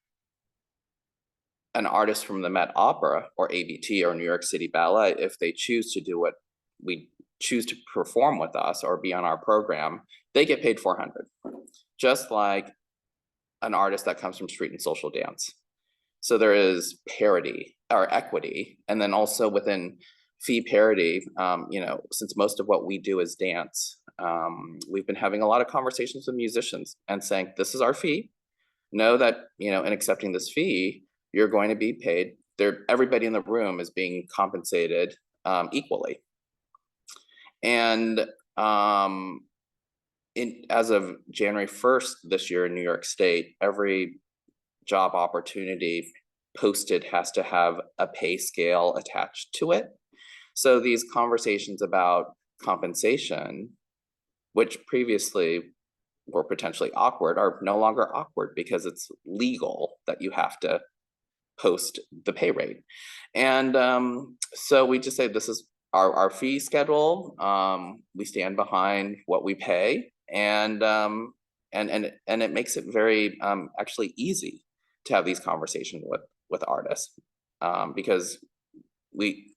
an artist from the Met Opera or ABT or New York City Ballet, if they choose to do what we choose to perform with us or be on our program, they get paid $400, just like an artist that comes from street and social dance. So there is parity or equity. And then also within fee parity, since most of what we do is dance, we've been having a lot of conversations with musicians and saying, this is our fee. Know that, in accepting this fee, you're going to be paid. Everybody in the room is being compensated equally. And as of January 1st this year in New York State, every job opportunity posted has to have a pay scale attached to it. So these conversations about compensation, which previously were potentially awkward, are no longer awkward because it's legal that you have to post the pay rate. And so we just say this is our fee schedule. We stand behind what we pay, and it makes it very actually easy to have these conversations with artists, because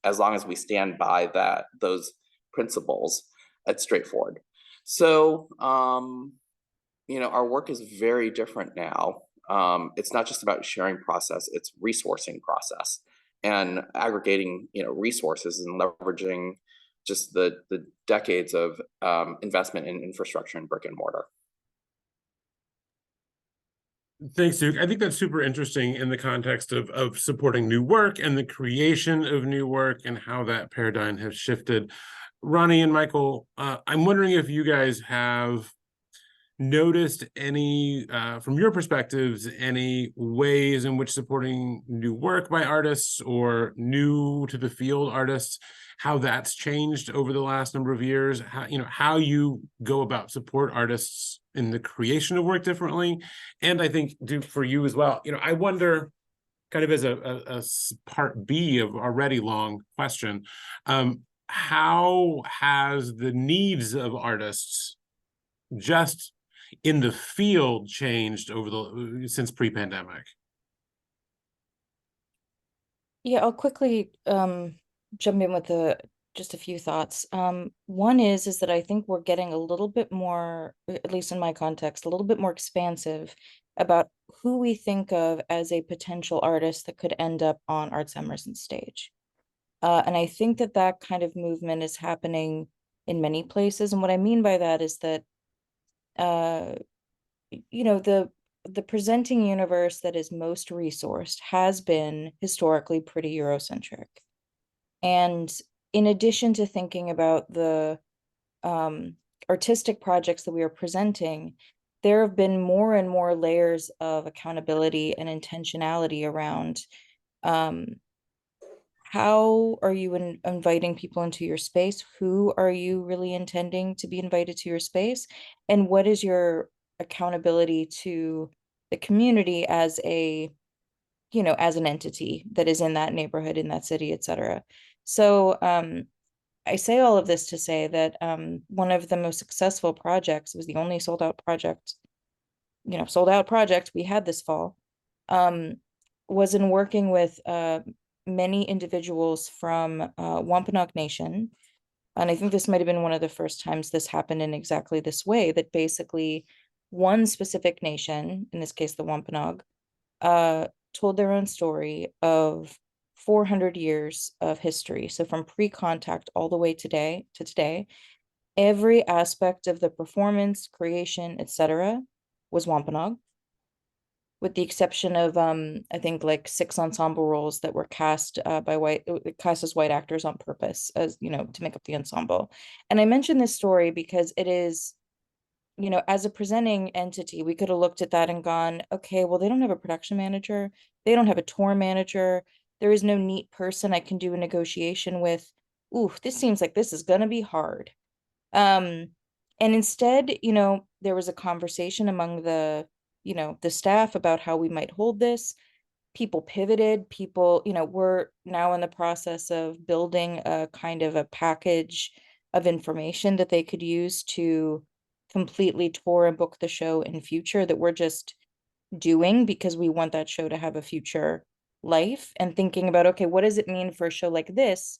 as long as we stand by those principles, it's straightforward. So our work is very different now. It's not just about sharing process, it's resourcing process and aggregating resources and leveraging just the decades of investment in infrastructure and brick and mortar. Thanks, Duke. I think that's super interesting in the context of supporting new work and the creation of new work and how that paradigm has shifted. Ronnie and Michael, I'm wondering if you guys have noticed any, from your perspectives, any ways in which supporting new work by artists or new to the field artists, how that's changed over the last number of years, how you go about support artists in the creation of work differently. And I think, Duke, for you as well, I wonder, kind of as a part B of already long question, how has the needs of artists just in the field changed since pre-pandemic? Yeah, I'll quickly jump in with just a few thoughts. One is that I think we're getting a little bit more, at least in my context, a little bit more expansive about who we think of as a potential artist that could end up on Arts Emerson's stage. And I think that kind of movement is happening in many places. And what I mean by that is that the presenting universe that is most resourced has been historically pretty Eurocentric. And in addition to thinking about the artistic projects that we are presenting, there have been more and more layers of accountability and intentionality around how are you inviting people into your space? Who are you really intending to be invited to your space? And what is your accountability to the community as an entity that is in that neighborhood, in that city, et cetera. So I say all of this to say that one of the most successful projects, was the only sold out project we had this fall, was in working with many individuals from Wampanoag Nation. And I think this might have been one of the first times this happened in exactly this way, that basically one specific nation, in this case, the Wampanoag, told their own story of 400 years of history. So from pre-contact all the way to today, every aspect of the performance, creation, etc., was Wampanoag, with the exception of I think like 6 ensemble roles that were cast as white actors on purpose, as to make up the ensemble. And I mention this story because it is, as a presenting entity, we could have looked at that and gone, okay, well, they don't have a production manager, they don't have a tour manager, there is no neat person I can do a negotiation with. Ooh, this seems like this is gonna be hard. And instead, there was a conversation among the staff about how we might hold this. People pivoted. People, we're now in the process of building a kind of a package of information that they could use to completely tour and book the show in future, that we're just doing because we want that show to have a future life, and thinking about, okay, what does it mean for a show like this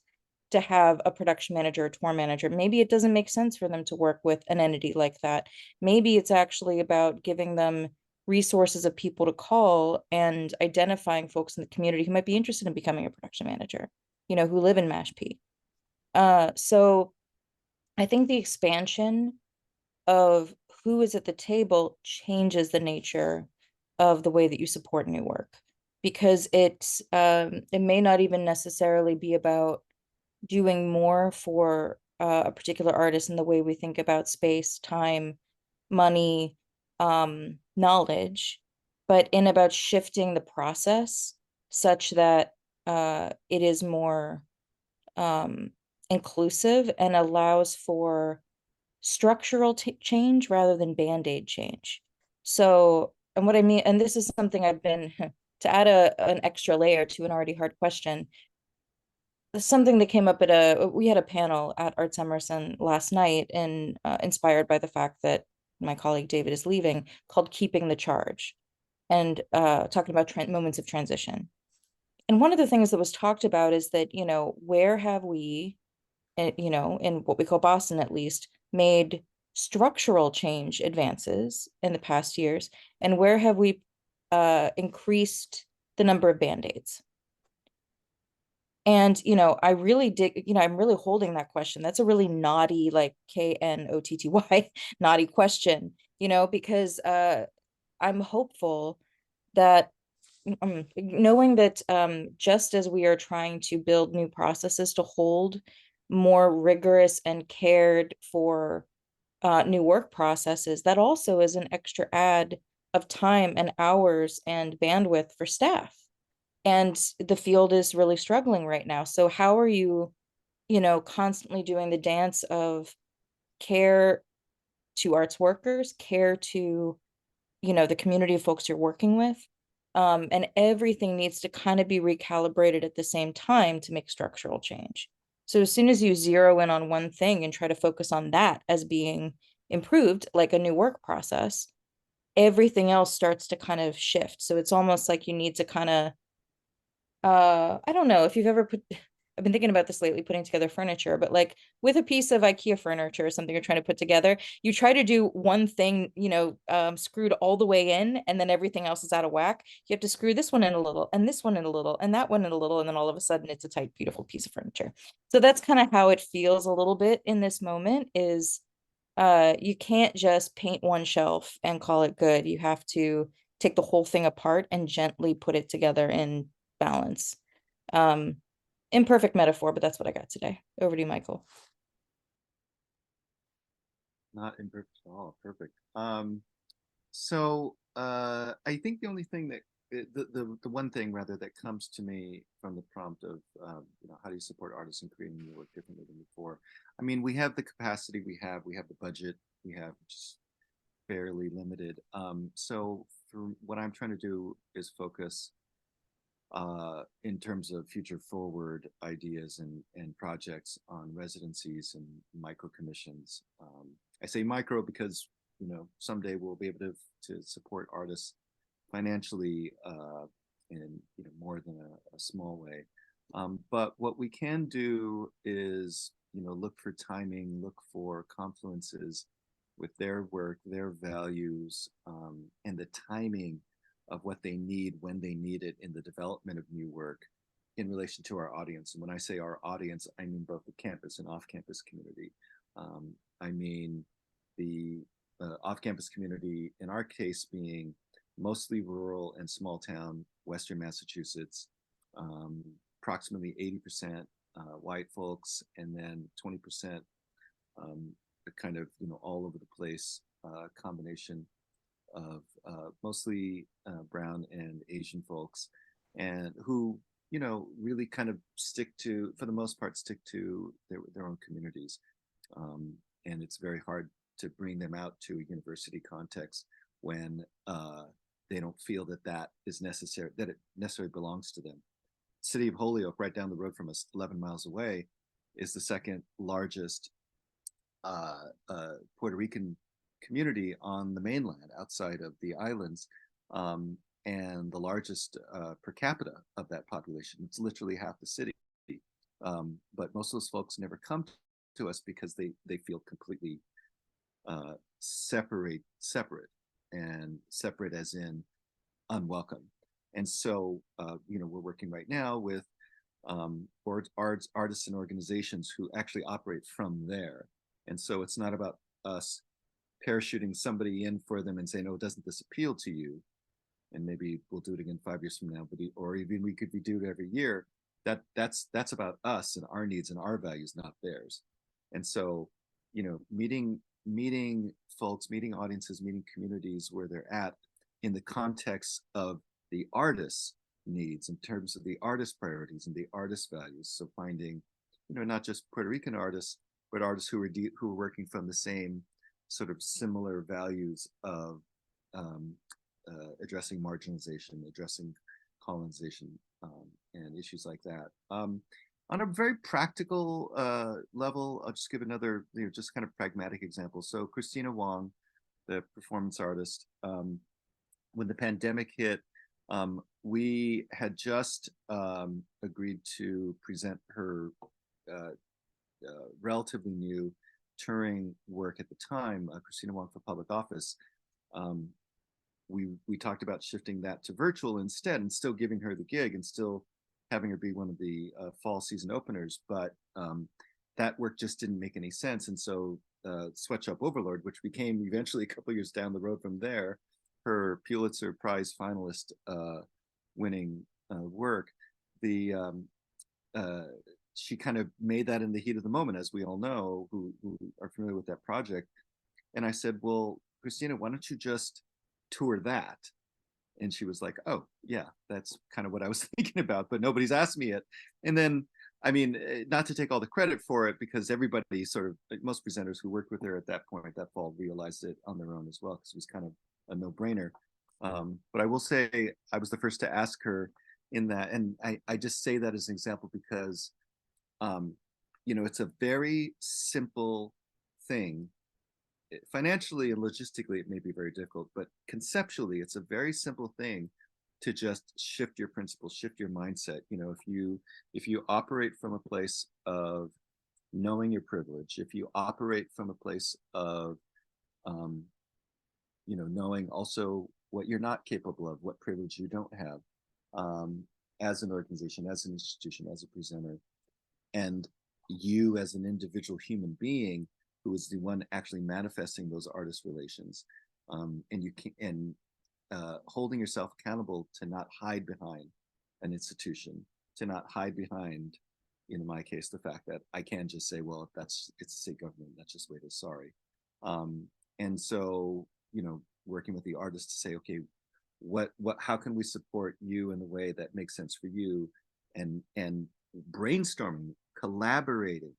to have a production manager, a tour manager? Maybe it doesn't make sense for them to work with an entity like that. Maybe it's actually about giving them resources of people to call and identifying folks in the community who might be interested in becoming a production manager, who live in Mashpee. So I think the expansion of who is at the table changes the nature of the way that you support new work, because it may not even necessarily be about doing more for a particular artist in the way we think about space, time, money, knowledge, but in about shifting the process such that it is more inclusive and allows for structural change rather than band-aid change. So, and what I mean, and this is something I've been, to add an extra layer to an already hard question, something that came up we had a panel at Arts Emerson last night, and inspired by the fact that my colleague David is leaving, called Keeping the Charge, and talking about moments of transition. And one of the things that was talked about is that, you know, where have we, you know, in what we call Boston at least, made structural change advances in the past years, and where have we increased the number of band-aids? And, you know, I really dig, you know, I'm really holding that question. That's a really naughty, like KNOTTY, naughty question, you know, because I'm hopeful that knowing that just as we are trying to build new processes to hold more rigorous and cared for new work processes, that also is an extra add of time and hours and bandwidth for staff. And the field is really struggling right now. So how are you, you know, constantly doing the dance of care to arts workers, care to, you know, the community of folks you're working with? And everything needs to kind of be recalibrated at the same time to make structural change. So as soon as you zero in on one thing and try to focus on that as being improved, like a new work process, everything else starts to kind of shift. So it's almost like you need to kind of I don't know if you've ever put I've been thinking about this lately, putting together furniture, but like with a piece of IKEA furniture or something you're trying to put together, you try to do one thing, you know, screwed all the way in, and then everything else is out of whack. You have to screw this one in a little, and this one in a little, and that one in a little, and then all of a sudden it's a tight, beautiful piece of furniture. So that's kind of how it feels a little bit in this moment is you can't just paint one shelf and call it good. You have to take the whole thing apart and gently put it together in balance. Imperfect metaphor, but that's what I got today. Over to you, Michael. Not imperfect at all. Perfect. So I think the only thing that the one thing rather that comes to me from the prompt of you know, how do you support artists in creating new work differently than before? I mean, we have the capacity, we have the budget, we have, which is fairly limited. So for what I'm trying to do is focus in terms of future forward ideas and projects on residencies and micro commissions. I say micro because, you know, someday we'll be able to support artists financially in, you know, more than a small way. But what we can do is, you know, look for timing, look for confluences with their work, their values, and the timing of what they need when they need it in the development of new work in relation to our audience. And when I say our audience, I mean both the campus and off-campus community. I mean the off-campus community, in our case, being mostly rural and small town Western Massachusetts, approximately 80% white folks, and then 20% kind of, you know, all over the place combination of mostly brown and Asian folks, and who, you know, really kind of stick to, for the most part, stick to their own communities. And it's very hard to bring them out to a university context when they don't feel that that is necessary, that it necessarily belongs to them. City of Holyoke, right down the road from us, 11 miles away, is the second largest Puerto Rican community on the mainland outside of the islands, and the largest per capita of that population. It's literally half the city. But most of those folks never come to us because they feel completely separate as in unwelcome. And so, you know, we're working right now with artists and organizations who actually operate from there. And so it's not about us parachuting somebody in for them and saying, oh, doesn't this appeal to you? And maybe we'll do it again 5 years from now, but or even we could be doing it every year. That's about us and our needs and our values, not theirs. And so, you know, meeting folks, meeting audiences, meeting communities where they're at in the context of the artist's needs, in terms of the artist's priorities and the artist's values. So finding, you know, not just Puerto Rican artists, but artists who are working from the same sort of similar values of addressing marginalization, addressing colonization, and issues like that. On a very practical level, I'll just give another, you know, just kind of pragmatic example. So Christina Wong, the performance artist. When the pandemic hit, we had just agreed to present her relatively new touring work at the time, Christina Wong for Public Office. We talked about shifting that to virtual instead, and still giving her the gig and still having her be one of the fall season openers. But that work just didn't make any sense. And so Sweatshop Overlord, which became eventually a couple years down the road from there, her Pulitzer Prize finalist winning work, she kind of made that in the heat of the moment, as we all know, who are familiar with that project. And I said, well, Christina, why don't you just tour that? And she was like, oh yeah, that's kind of what I was thinking about, but nobody's asked me yet. And then, I mean, not to take all the credit for it, because everybody sort of, most presenters who worked with her at that point, that fall, realized it on their own as well, because it was kind of a no-brainer. But I will say I was the first to ask her in that, and I just say that as an example because, you know, it's a very simple thing. Financially and logistically, it may be very difficult, but conceptually, it's a very simple thing to just shift your principles, shift your mindset. You know, if you operate from a place of knowing your privilege, if you operate from a place of, you know, knowing also what you're not capable of, what privilege you don't have, as an organization, as an institution, as a presenter, and you as an individual human being who is the one actually manifesting those artist relations, and you can, and holding yourself accountable to not hide behind an institution, to not hide behind, in my case, the fact that I can just say, well, it's state government, that's just the way it is, sorry. And so, you know, working with the artist to say, okay, how can we support you in a way that makes sense for you, and brainstorming, collaborating,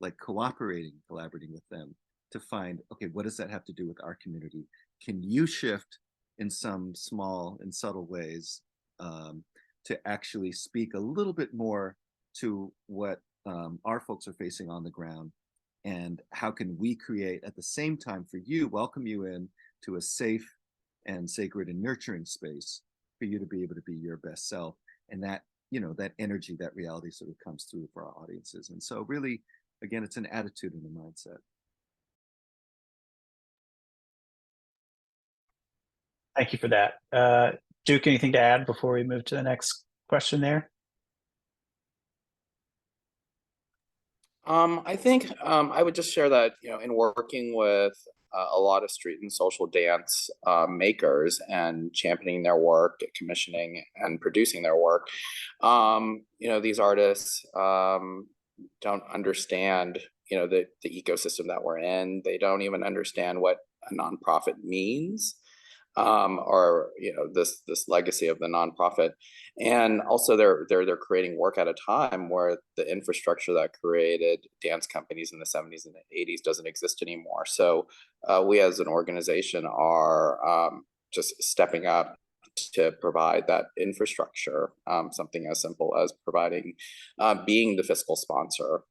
like collaborating with them to find, okay, what does that have to do with our community? Can you shift in some small and subtle ways to actually speak a little bit more to what our folks are facing on the ground? And how can we create, at the same time, for you, welcome you in to a safe and sacred and nurturing space for you to be able to be your best self? And that, you know, that energy, that reality sort of comes through for our audiences. And so really, again, it's an attitude and a mindset. Thank you for that. Duke, anything to add before we move to the next question there? I think I would just share that, you know, in working with a lot of street and social dance makers and championing their work, commissioning and producing their work, you know, these artists don't understand, you know, the ecosystem that we're in. They don't even understand what a nonprofit means, or, you know, this legacy of the nonprofit. And also they're creating work at a time where the infrastructure that created dance companies in the 70s and the 80s doesn't exist anymore. So we as an organization are just stepping up to provide that infrastructure, something as simple as providing, being the fiscal sponsor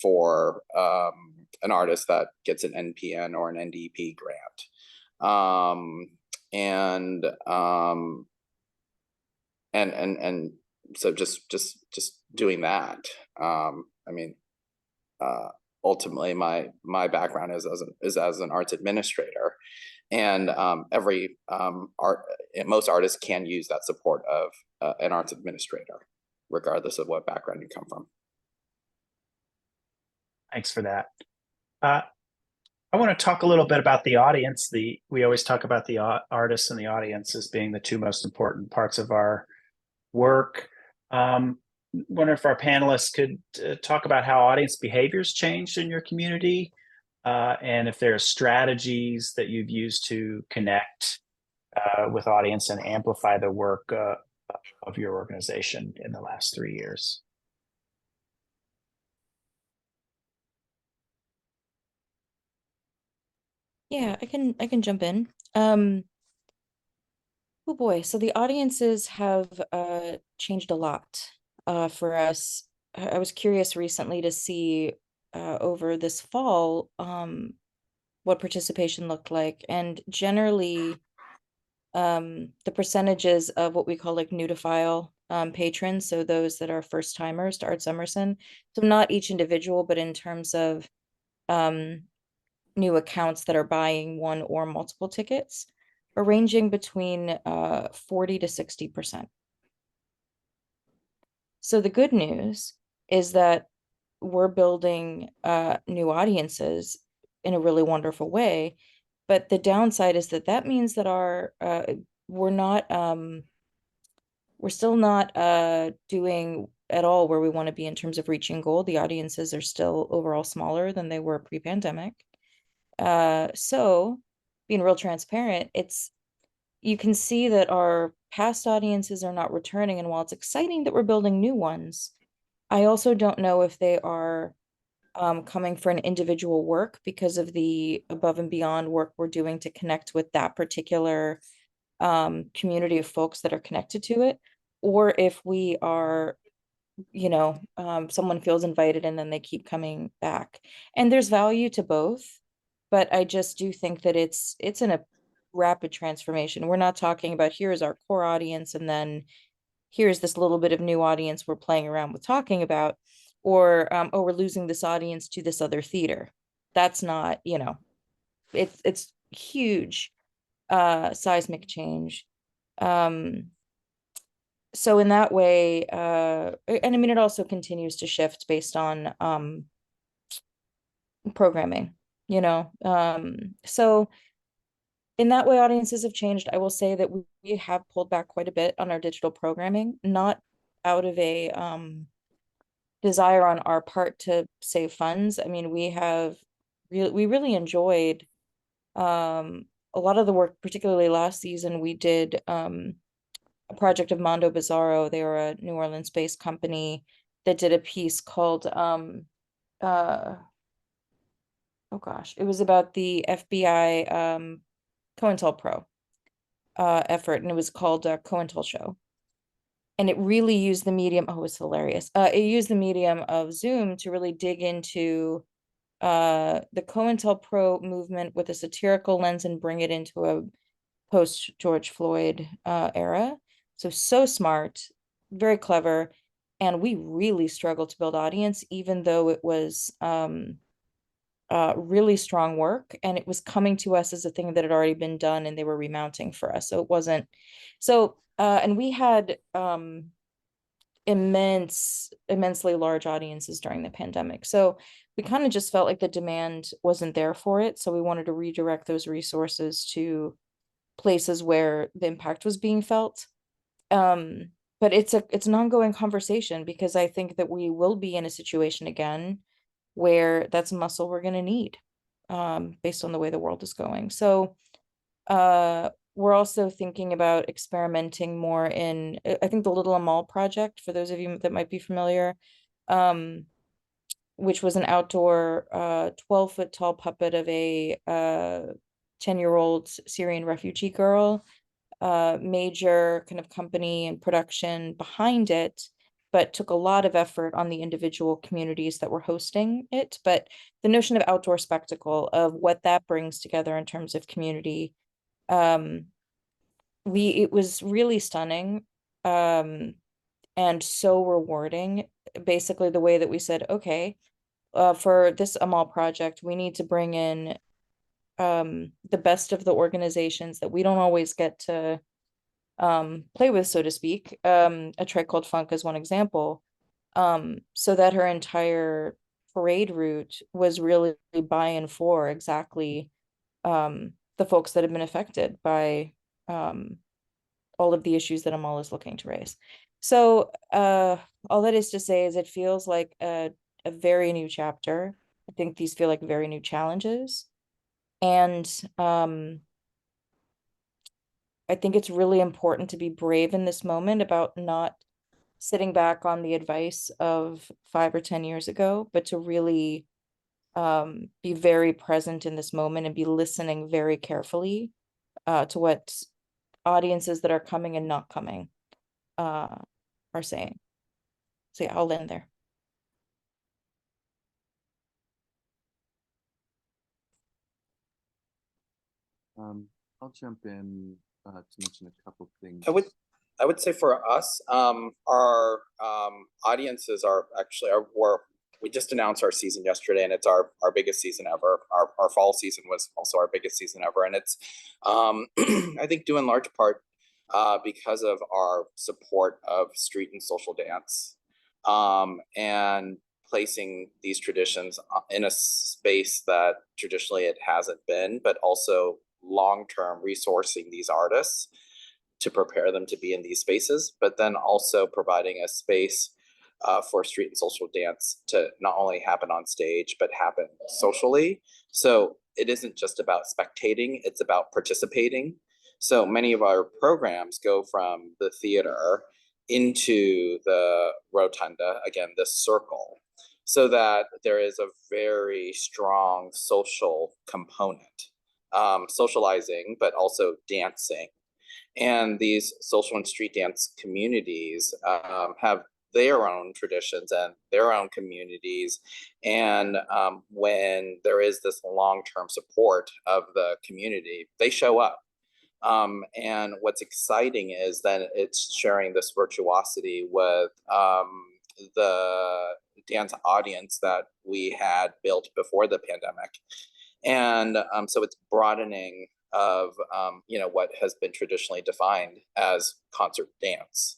for an artist that gets an NPN or an NDP grant. And so just doing that. I mean, ultimately my background is as an arts administrator, and most artists can use that support of an arts administrator, regardless of what background you come from. Thanks for that. I want to talk a little bit about the audience. We always talk about the artists and the audience as being the two most important parts of our work. Wonder if our panelists could talk about how audience behaviors changed in your community, and if there are strategies that you've used to connect with audience and amplify the work of your organization in the last 3 years. Yeah, I can jump in. Oh boy, so the audiences have changed a lot for us. I was curious recently to see over this fall what participation looked like, and generally the percentages of what we call like new to file patrons, so those that are first timers to Arts Emerson, so not each individual, but in terms of new accounts that are buying one or multiple tickets, are ranging between 40 to 60%. So the good news is that we're building new audiences in a really wonderful way, but the downside is that that means that our we're not we're still not doing at all where we want to be in terms of reaching goal. The audiences are still overall smaller than they were pre-pandemic. So being real transparent, you can see that our past audiences are not returning, and while it's exciting that we're building new ones, I also don't know if they are coming for an individual work because of the above and beyond work we're doing to connect with that particular community of folks that are connected to it, or if we are, someone feels invited and then they keep coming back. And there's value to both, but I just do think that it's in a rapid transformation. We're not talking about here's our core audience and then here's this little bit of new audience we're playing around with talking about, or oh, we're losing this audience to this other theater. That's not, it's huge seismic change. So in that way, and I mean, it also continues to shift based on programming, so in that way, audiences have changed. I will say that we have pulled back quite a bit on our digital programming, not out of a desire on our part to save funds. I mean, we really enjoyed a lot of the work, particularly last season. We did a project of Mondo Bizarro. They were a New Orleans-based company that did a piece called oh gosh, it was about the FBI COINTELPRO effort, and it was called COINTELShow. And it really used the medium, oh, it was hilarious. It used the medium of Zoom to really dig into the COINTELPRO movement with a satirical lens and bring it into a post George Floyd era. So smart, very clever, and we really struggled to build audience, even though it was really strong work, and it was coming to us as a thing that had already been done, and they were remounting for us. So it wasn't so. And we had immensely large audiences during the pandemic. So we kind of just felt like the demand wasn't there for it. So we wanted to redirect those resources to places where the impact was being felt. But it's an ongoing conversation, because I think that we will be in a situation again where that's a muscle we're going to need based on the way the world is going. So we're also thinking about experimenting more in, I think, the Little Amal project, for those of you that might be familiar, which was an outdoor 12-foot tall puppet of a 10-year-old Syrian refugee girl, major kind of company and production behind it, but took a lot of effort on the individual communities that were hosting it. But the notion of outdoor spectacle, of what that brings together in terms of community, it was really stunning and so rewarding. Basically, the way that we said, okay, for this Amal project, we need to bring in the best of the organizations that we don't always get to play with, so to speak. A Tribe Called Funk is one example. So that her entire parade route was really by and for exactly the folks that have been affected by all of the issues that Amal is looking to raise. So all that is to say is it feels like a very new chapter. I think these feel like very new challenges. And I think it's really important to be brave in this moment about not sitting back on the advice of 5 or 10 years ago, but to really be very present in this moment and be listening very carefully to what audiences that are coming and not coming are saying. So yeah, I'll end there. I'll jump in to mention a couple things. I would say for us, our audiences are actually we just announced our season yesterday, and it's our biggest season ever. Our fall season was also our biggest season ever, and it's I think due in large part because of our support of street and social dance, and placing these traditions in a space that traditionally it hasn't been, but also long-term resourcing these artists to prepare them to be in these spaces, but then also providing a space for street and social dance to not only happen on stage, but happen socially. So it isn't just about spectating, it's about participating. So many of our programs go from the theater into the rotunda, again, this circle, so that there is a very strong social component, socializing, but also dancing. And these social and street dance communities have their own traditions and their own communities. And when there is this long-term support of the community, they show up. And what's exciting is that it's sharing this virtuosity with the dance audience that we had built before the pandemic. And so it's broadening of what has been traditionally defined as concert dance.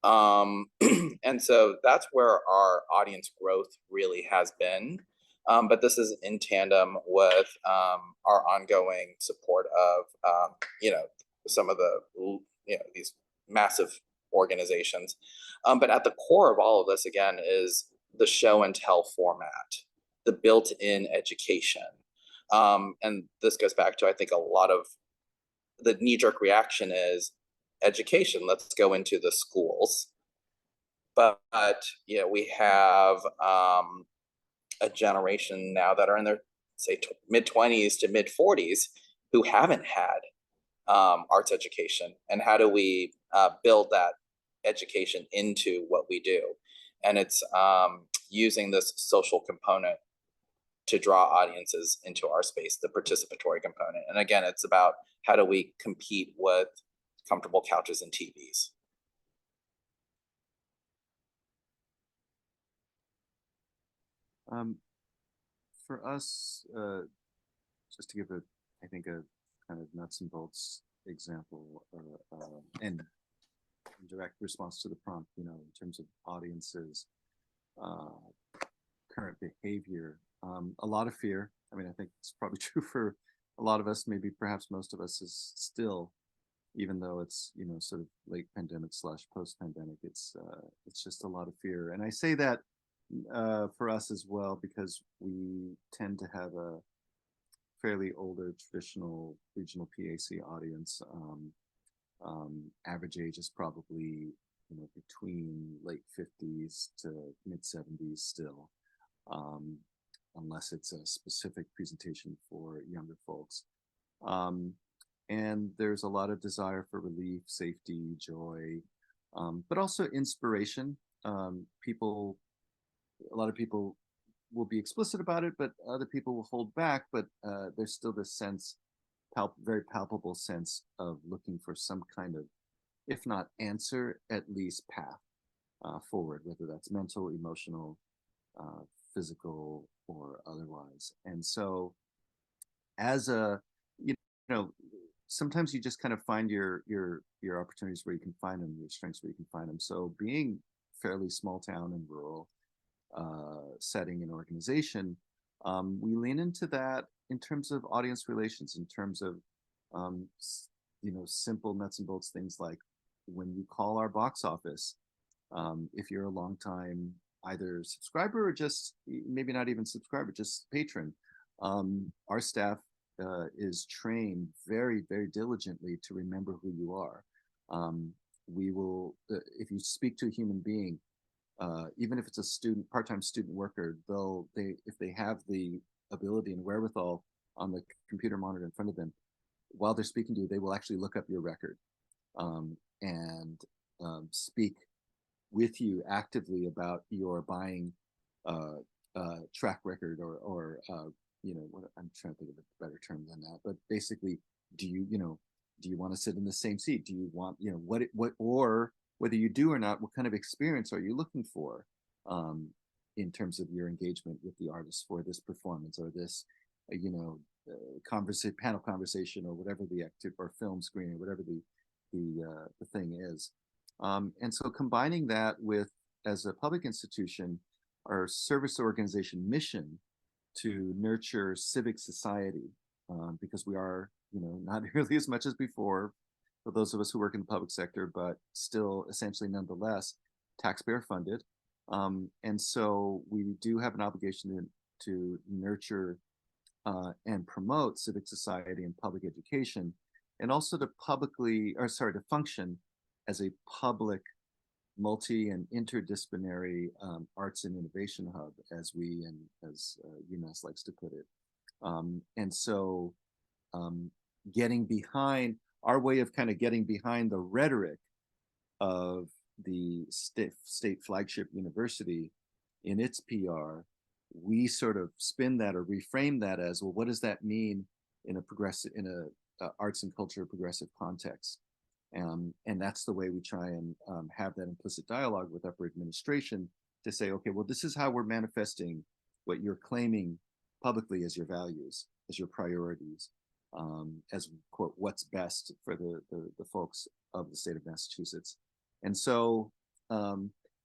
And so that's where our audience growth really has been. But this is in tandem with our ongoing support of some of the these massive organizations. But at the core of all of this, again, is the show and tell format, the built-in education. And this goes back to, I think, a lot of the knee-jerk reaction is education. Let's go into the schools. But we have a generation now that are in their, say, mid-20s to mid-40s who haven't had arts education. And how do we build that education into what we do? And it's using this social component to draw audiences into our space, the participatory component. And again, it's about how do we compete with comfortable couches and TVs. For us, just to give I think a kind of nuts and bolts example, and direct response to the prompt, in terms of audiences, current behavior, a lot of fear. I mean, I think it's probably true for a lot of us, maybe perhaps most of us, is still, even though it's, sort of late pandemic / post-pandemic, it's just a lot of fear. And I say that for us as well, because we tend to have a fairly older traditional regional PAC audience. Average age is probably between late 50s to mid 70s still, unless it's a specific presentation for younger folks. And there's a lot of desire for relief, safety, joy, but also inspiration. A lot of people will be explicit about it, but other people will hold back. But there's still this sense, very palpable sense of looking for some kind of, if not answer, at least path forward, whether that's mental, emotional, physical, or otherwise. And so, as a, sometimes you just kind of find your opportunities where you can find them, your strengths where you can find them. So being fairly small town and rural setting and organization, we lean into that in terms of audience relations, in terms of simple nuts and bolts things like when you call our box office, if you're a long time either subscriber or just maybe not even subscriber, just patron, our staff is trained very, very diligently to remember who you are. We will, if you speak to a human being, even if it's a student, part-time student worker, if they have the ability and wherewithal on the computer monitor in front of them, while they're speaking to you, they will actually look up your record and speak with you actively about your buying track record or what, I'm trying to think of a better term than that, but basically do you want to sit in the same seat? Do you want, or whether you do or not, what kind of experience are you looking for in terms of your engagement with the artist for this performance or this, panel conversation or whatever the active or film screening or whatever the thing is. And so combining that with, as a public institution, our service organization mission to nurture civic society, because we are, not nearly as much as before for those of us who work in the public sector, but still essentially nonetheless taxpayer funded. And so we do have an obligation to nurture and promote civic society and public education, and also to function as a public multi and interdisciplinary arts and innovation hub, as UMass likes to put it. And so getting behind our way of kind of getting behind the rhetoric of the state flagship university in its PR, we sort of spin that or reframe that as, well, what does that mean in a arts and culture progressive context? And that's the way we try and have that implicit dialogue with upper administration to say, okay, well, this is how we're manifesting what you're claiming publicly as your values, as your priorities, as, quote, what's best for the folks of the state of Massachusetts. And so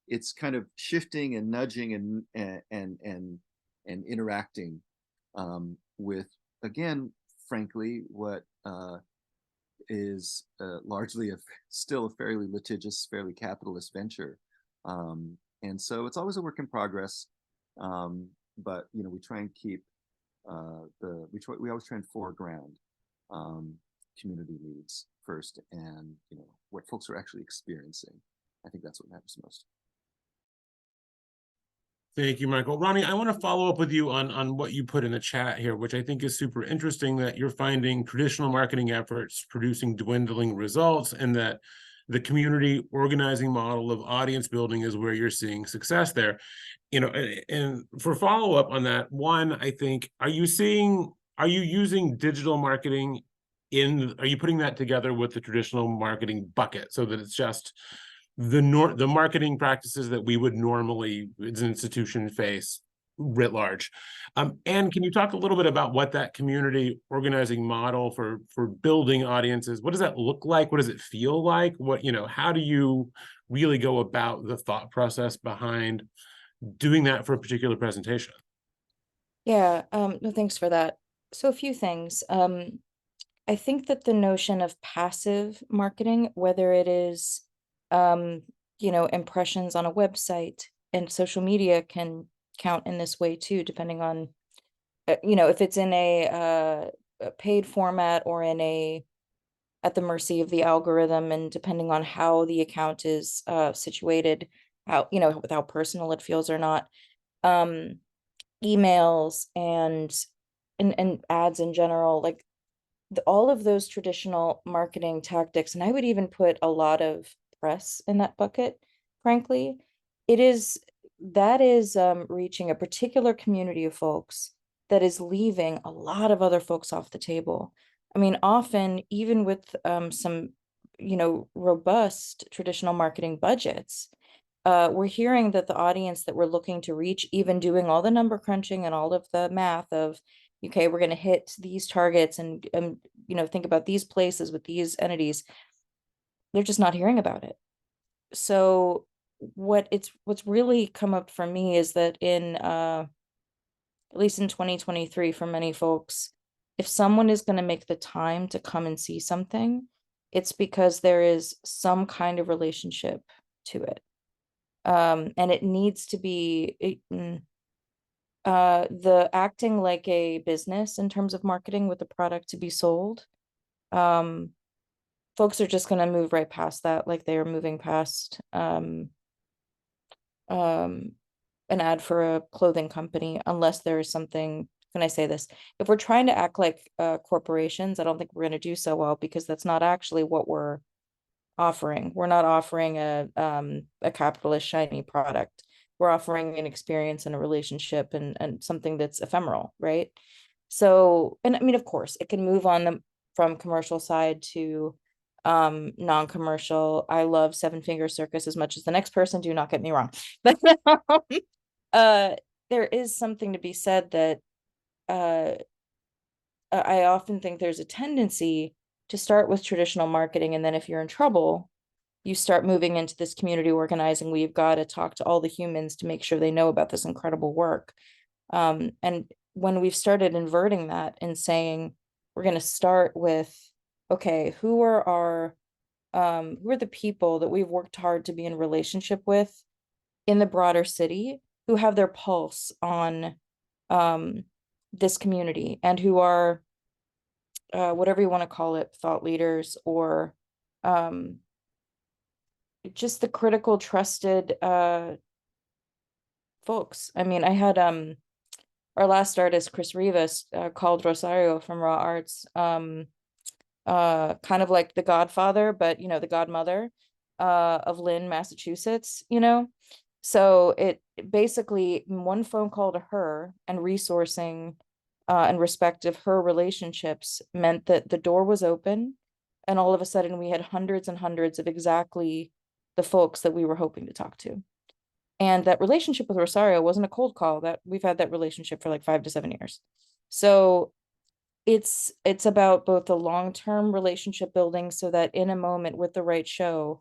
it's kind of shifting and nudging and interacting with, again, frankly, what is largely still a fairly litigious, fairly capitalist venture. And so it's always a work in progress. But we try and keep we always try and foreground community needs first, and what folks are actually experiencing. I think that's what matters most. Thank you, Michael. Ronnie, I want to follow up with you on what you put in the chat here, which I think is super interesting, that you're finding traditional marketing efforts producing dwindling results, and that the community organizing model of audience building is where you're seeing success there. And for follow-up on that, one, I think, are you using digital marketing are you putting that together with the traditional marketing bucket so that it's just the marketing practices that we would normally as an institution face writ large? And can you talk a little bit about what that community organizing model for building audiences, what does that look like? What does it feel like? How do you really go about the thought process behind doing that for a particular presentation? Yeah, no, thanks for that. So a few things. I think that the notion of passive marketing, whether it is, impressions on a website, and social media can count in this way too, depending on, if it's in a paid format or at the mercy of the algorithm, and depending on how the account is situated, with how personal it feels or not. Emails and ads in general, like all of those traditional marketing tactics, and I would even put a lot of press in that bucket, frankly. That is reaching a particular community of folks that is leaving a lot of other folks off the table. I mean, often, even with some, robust traditional marketing budgets, we're hearing that the audience that we're looking to reach, even doing all the number crunching and all of the math of, okay, we're going to hit these targets and think about these places with these entities, they're just not hearing about it. So what's really come up for me is that at least in 2023, for many folks, if someone is going to make the time to come and see something, it's because there is some kind of relationship to it. And it needs to be the acting like a business in terms of marketing with the product to be sold. Folks are just going to move right past that, like they are moving past an ad for a clothing company, unless there is something. Can I say this? If we're trying to act like corporations, I don't think we're going to do so well, because that's not actually what we're offering. We're not offering a capitalist shiny product. We're offering an experience and a relationship and something that's ephemeral, right? So, and I mean, of course, it can move on from commercial side to non-commercial. I love Seven Finger Circus as much as the next person, do not get me wrong. But there is something to be said that I often think there's a tendency to start with traditional marketing, and then if you're in trouble, you start moving into this community organizing. We've got to talk to all the humans to make sure they know about this incredible work. And when we've started inverting that and saying, we're going to start with, okay, who are the people that we've worked hard to be in relationship with in the broader city, who have their pulse on this community, and who are whatever you want to call it, thought leaders, or just the critical, trusted folks. I mean, I had our last artist, Chris Rivas, called Rosario from Raw Arts kind of like the godfather, but the godmother of Lynn, Massachusetts, So it basically, one phone call to her and resourcing and respect of her relationships meant that the door was open, and all of a sudden we had hundreds and hundreds of exactly the folks that we were hoping to talk to. And that relationship with Rosario wasn't a cold call. That we've had that relationship for like 5 to 7 years. So it's about both the long-term relationship building, so that in a moment with the right show,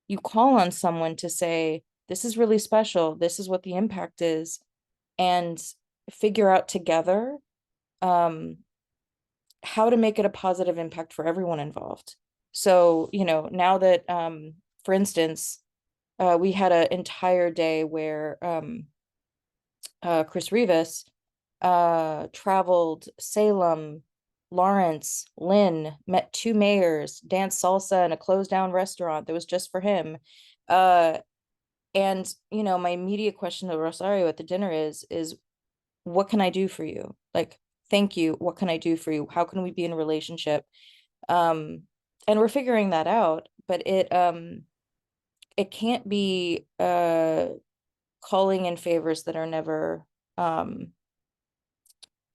you call on someone to say, this is really special, this is what the impact is, and figure out together how to make it a positive impact for everyone involved. So, now that, for instance, we had an entire day where Chris Rivas traveled Salem, Lawrence, Lynn, met 2 mayors, danced salsa in a closed down restaurant that was just for him. And my immediate question to Rosario at the dinner is what can I do for you? Like, thank you. What can I do for you? How can we be in a relationship? And we're figuring that out, but it can't be calling in favors that are never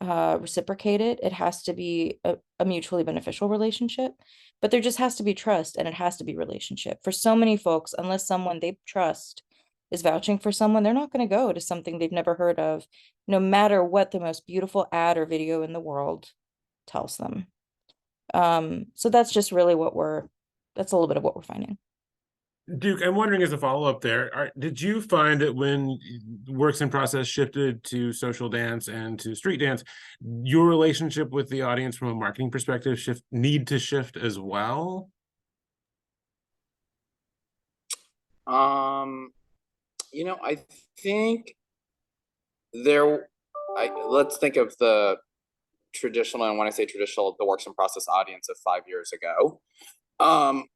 reciprocated. It has to be a mutually beneficial relationship, but there just has to be trust, and it has to be relationship. For so many folks, unless someone they trust is vouching for someone, they're not going to go to something they've never heard of, no matter what the most beautiful ad or video in the world tells them. So that's just really that's a little bit of what we're finding. Duke, I'm wondering, as a follow-up there, did you find that when Works in Process shifted to social dance and to street dance, your relationship with the audience from a marketing perspective need to shift as well? I think let's think of the traditional, and when I say traditional, the Works in Process audience of 5 years ago. And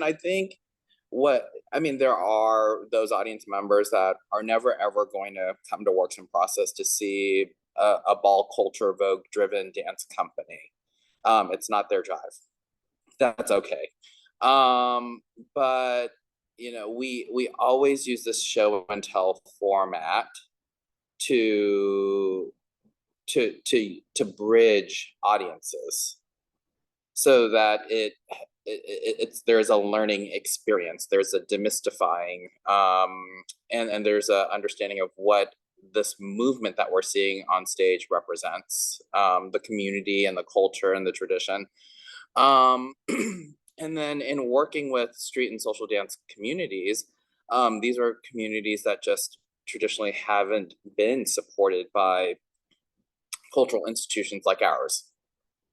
I think there are those audience members that are never ever going to come to Works in Process to see a ball culture Vogue driven dance company. It's not their drive. That's okay. But we always use this show and tell format to bridge audiences, so that there's a learning experience, there's a demystifying, and there's a understanding of what this movement that we're seeing on stage represents, the community and the culture and the tradition. And then in working with street and social dance communities, these are communities that just traditionally haven't been supported by cultural institutions like ours,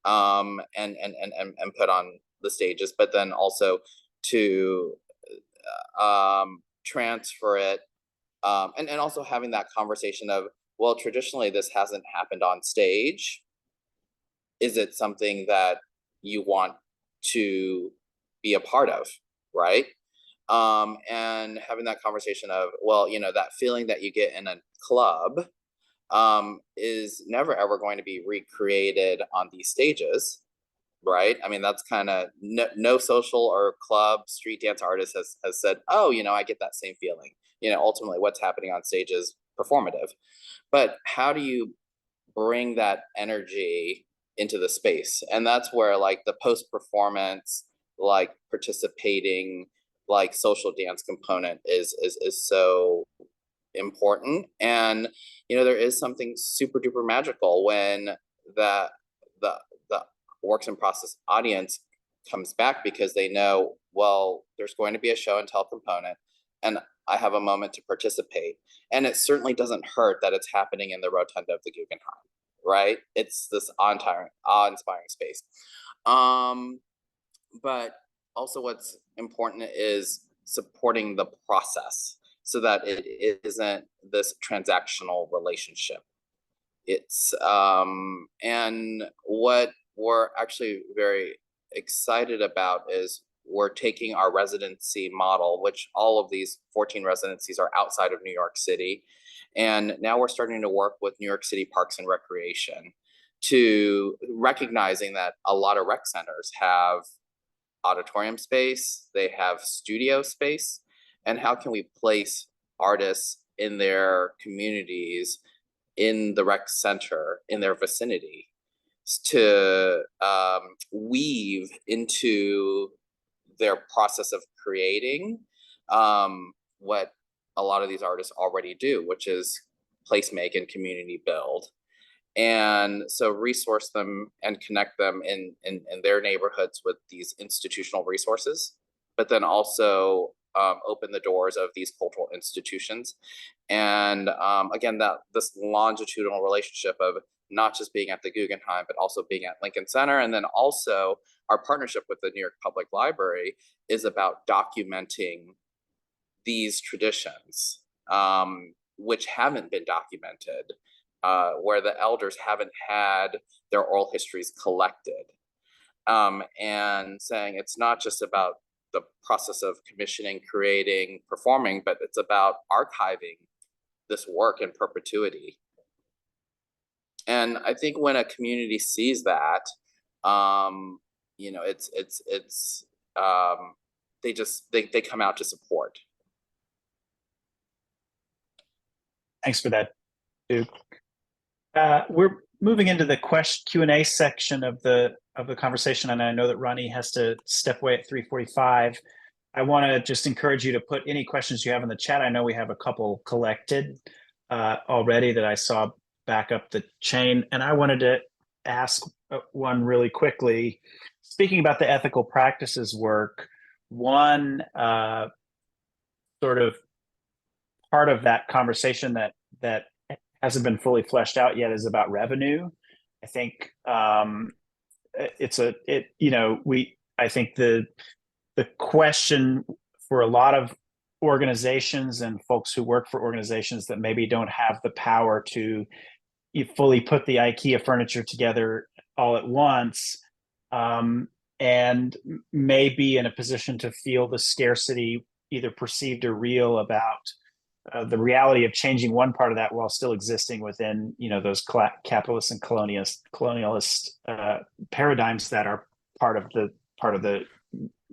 and put on the stages, but then also to transfer it, and also having that conversation of, well, traditionally this hasn't happened on stage. Is it something that you want to be a part of, right? And having that conversation of, well, that feeling that you get in a club is never ever going to be recreated on these stages, right? That's kind of no social or club street dance artist has said, oh, I get that same feeling. Ultimately what's happening on stage is performative, but how do you bring that energy into the space. And that's where like the post-performance, like participating, like social dance component is so important. And there is something super duper magical when the the works in process audience comes back, because they know, well, there's going to be a show and tell component, and I have a moment to participate. And it certainly doesn't hurt that it's happening in the rotunda of the Guggenheim, right? It's this awe-inspiring space. But also what's important is supporting the process so that it isn't this transactional relationship. It's and what we're actually very excited about is we're taking our residency model, which all of these 14 residencies are outside of New York City. And now we're starting to work with New York City Parks and Recreation, to recognizing that a lot of rec centers have auditorium space, they have studio space, and how can we place artists in their communities, in the rec center, in their vicinity, to weave into their process of creating what a lot of these artists already do, which is place make and community build. And so resource them and connect them in their neighborhoods with these institutional resources, but then also open the doors of these cultural institutions. And again, that this longitudinal relationship of not just being at the Guggenheim, but also being at Lincoln Center. And then also our partnership with the New York Public Library is about documenting these traditions, which haven't been documented, where the elders haven't had their oral histories collected, and saying it's not just about the process of commissioning, creating, performing, but it's about archiving this work in perpetuity. And I think when a community sees that, they come out to support. Thanks for that, Duke. We're moving into the Q&A section of the conversation, and I know that Ronnie has to step away at 3:45. I want to just encourage you to put any questions you have in the chat. I know we have a couple collected already that I saw back up the chain, and I wanted to ask one really quickly. Speaking about the ethical practices work, one sort of part of that conversation that hasn't been fully fleshed out yet is about revenue. I think I think the question for a lot of organizations and folks who work for organizations that maybe don't have the power to fully put the IKEA furniture together all at once, and may be in a position to feel the scarcity, either perceived or real, about the reality of changing one part of that while still existing within those capitalist and colonialist paradigms that are part of the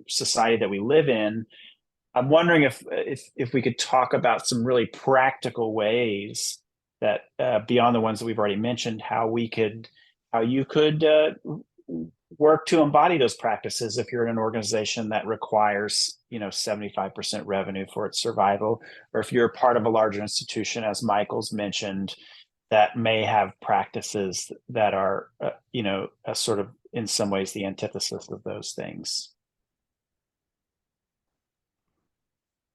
society that we live in. I'm wondering if we could talk about some really practical ways that beyond the ones that we've already mentioned, how you could work to embody those practices if you're in an organization that requires 75% revenue for its survival, or if you're part of a larger institution, as Michael's mentioned, that may have practices that are a sort of in some ways the antithesis of those things.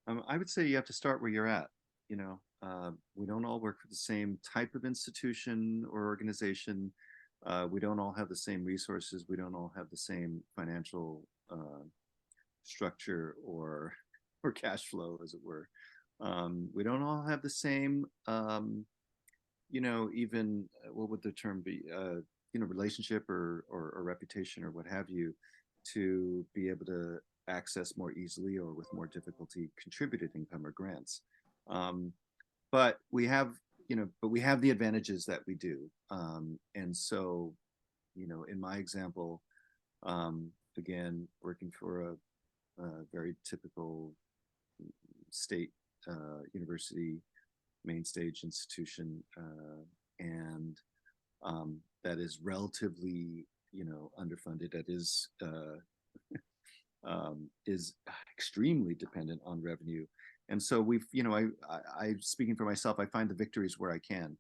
I would say you have to start where you're at. We don't all work for the same type of institution or organization. We don't all have the same resources. We don't all have the same financial structure or cash flow, as it were. We don't all have the same, even what would the term be? Relationship or reputation or what have you, to be able to access more easily or with more difficulty contributed income or grants. But we have the advantages that we do. And so, in my example, again, working for a very typical state university main stage institution, and that is relatively, underfunded, that is extremely dependent on revenue. And so we've, I speaking for myself, I find the victories where I can.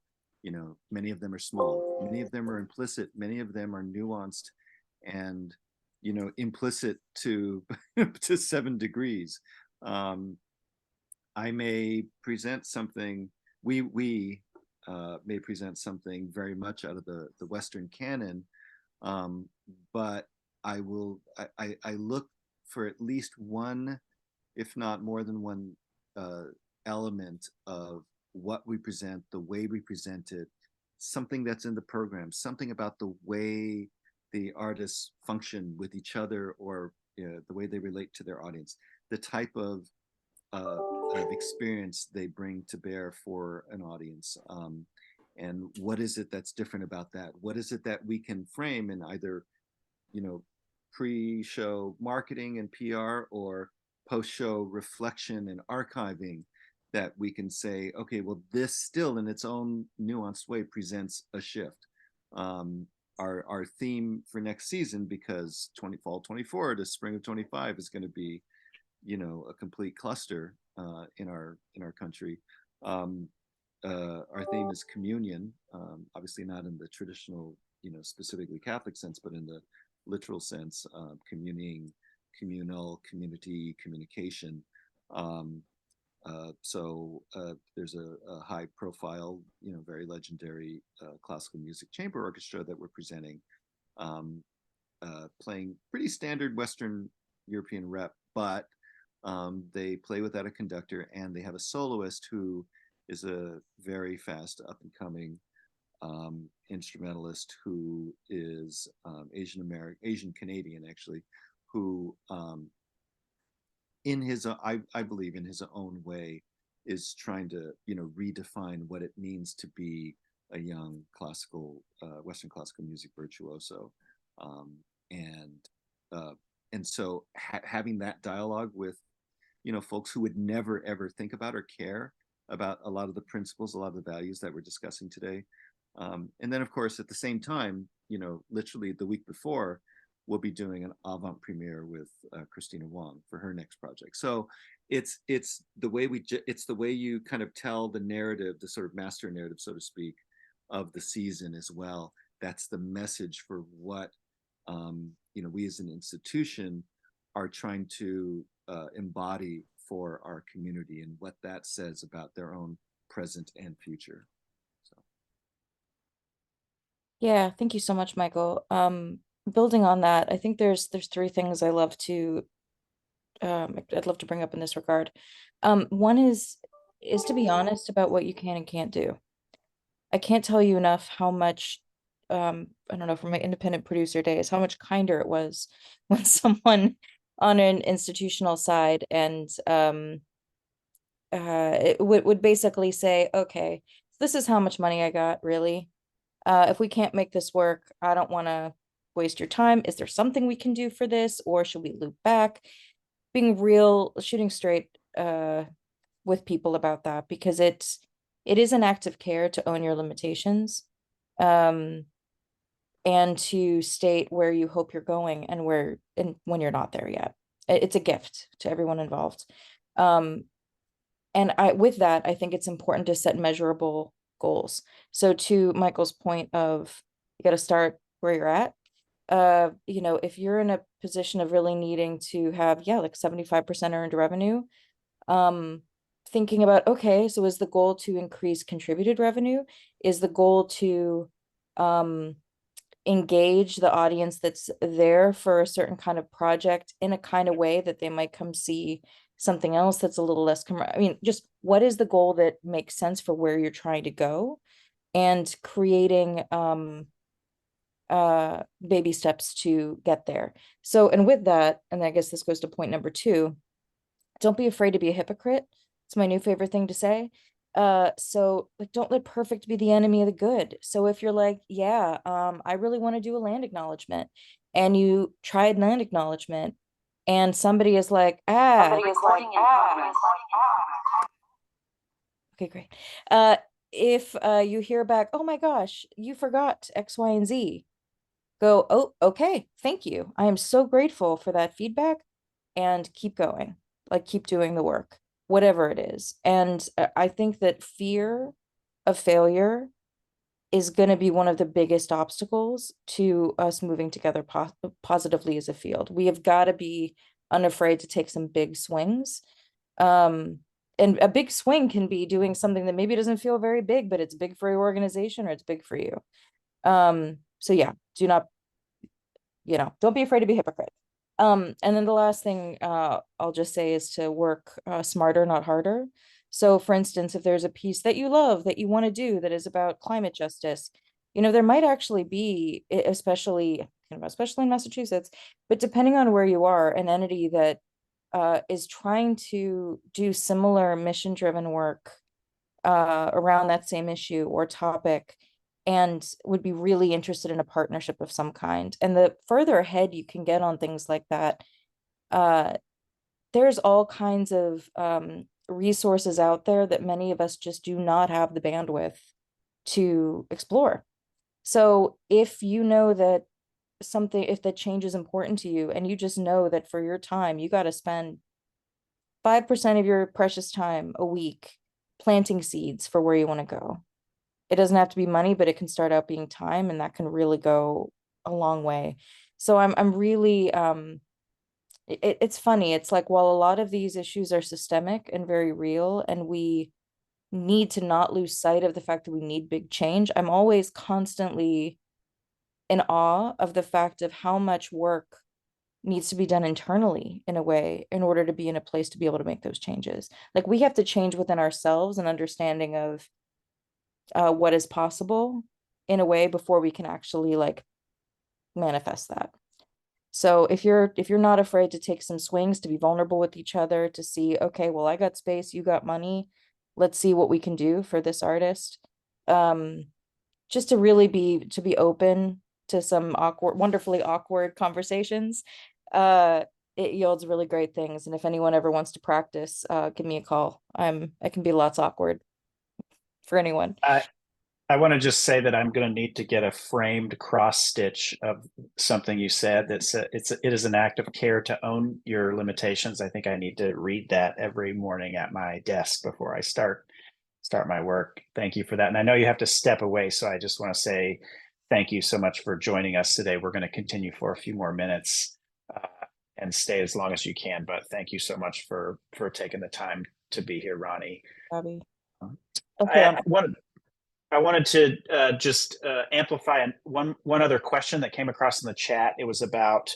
Many of them are small, many of them are implicit, many of them are nuanced, and implicit to to 7 degrees. I may present something. We may present something very much out of the Western canon, but I will. I look for at least one, if not more than one, element of what we present, the way we present it, something that's in the program, something about the way the artists function with each other, or the way they relate to their audience, the type of experience they bring to bear for an audience. And what is it that's different about that? What is it that we can frame in either, pre-show marketing and PR, or post-show reflection and archiving, that we can say, okay, well, this still in its own nuanced way presents a shift. Our theme for next season, because fall 24 to spring of 25 is going to be, a complete cluster in our country. Our theme is communion, obviously not in the traditional, specifically Catholic sense, but in the literal sense, communing, communal, community, communication. So there's a high profile, very legendary classical music chamber orchestra that we're presenting, playing pretty standard Western European rep, but they play without a conductor, and they have a soloist who is a very fast up and coming instrumentalist who is Asian Canadian, actually, who in his I believe in his own way is trying to redefine what it means to be a young classical Western classical music virtuoso, and so having that dialogue with folks who would never ever think about or care about a lot of the principles, a lot of the values that we're discussing today. And then, of course, at the same time, literally the week before, we'll be doing an avant premiere with Christina Wong for her next project. So it's the way it's the way you kind of tell the narrative, the sort of master narrative, so to speak, of the season as well. That's the message for what we as an institution are trying to embody for our community, and what that says about their own present and future. So. Yeah, thank you so much, Michael. Building on that, I think there's 3 things I'd love to bring up in this regard. One is to be honest about what you can and can't do. I can't tell you enough how much, I don't know, from my independent producer days, how much kinder it was when someone on an institutional side and it would basically say, okay, this is how much money I got, really. If we can't make this work, I don't want to waste your time. Is there something we can do for this, or should we loop back? Being real, shooting straight with people about that, because it is an act of care to own your limitations, and to state where you hope you're going and when you're not there yet. It's a gift to everyone involved. And with that, I think it's important to set measurable goals. So to Michael's point of, you got to start where you're at. If you're in a position of really needing to have, like 75% earned revenue, thinking about, okay, so is the goal to increase contributed revenue? Is the goal to engage the audience that's there for a certain kind of project in a kind of way that they might come see something else that's a little less just what is the goal that makes sense for where you're trying to go, and creating baby steps to get there. So, and with that, and I guess this goes to point number 2, don't be afraid to be a hypocrite. It's my new favorite thing to say. So like, don't let perfect be the enemy of the good. So if you're like, I really want to do a land acknowledgement, and you tried land acknowledgement, and somebody is like, okay, great. if you hear back, oh my gosh, you forgot X, Y, and Z, go, oh, okay, thank you. I am so grateful for that feedback, and keep going. Like, keep doing the work, whatever it is. And I think that fear of failure is going to be one of the biggest obstacles to us moving together positively as a field. We have got to be unafraid to take some big swings. And a big swing can be doing something that maybe doesn't feel very big, but it's big for your organization or it's big for you. So yeah, do not, don't be afraid to be a hypocrite. And then the last thing I'll just say is to work smarter, not harder. So for instance, if there's a piece that you love that you want to do that is about climate justice, there might actually be, especially in Massachusetts, but depending on where you are, an entity that is trying to do similar mission-driven work around that same issue or topic, and would be really interested in a partnership of some kind. And the further ahead you can get on things like that, there's all kinds of resources out there that many of us just do not have the bandwidth to explore. So if you know that if the change is important to you, and you just know that for your time, you got to spend 5% of your precious time a week planting seeds for where you want to go. It doesn't have to be money, but it can start out being time, and that can really go a long way. So I'm really it's funny. It's like, while a lot of these issues are systemic and very real, and we need to not lose sight of the fact that we need big change, I'm always constantly in awe of the fact of how much work needs to be done internally in a way in order to be in a place to be able to make those changes. Like, we have to change within ourselves and understanding of what is possible in a way before we can actually like manifest that. So if you're not afraid to take some swings, to be vulnerable with each other, to see, okay, well, I got space, you got money, let's see what we can do for this artist. Just to really be open to some wonderfully awkward conversations. It yields really great things. And if anyone ever wants to practice, give me a call. I can be lots awkward for anyone. I want to just say that I'm going to need to get a framed cross stitch of something you said. It is an act of care to own your limitations. I think I need to read that every morning at my desk before I start my work. Thank you for that. And I know you have to step away, so I just want to say thank you so much for joining us today. We're going to continue for a few more minutes and stay as long as you can. But thank you so much for taking the time to be here, Ronnie. Bobby. Okay. I wanted to just amplify one other question that came across in the chat. It was about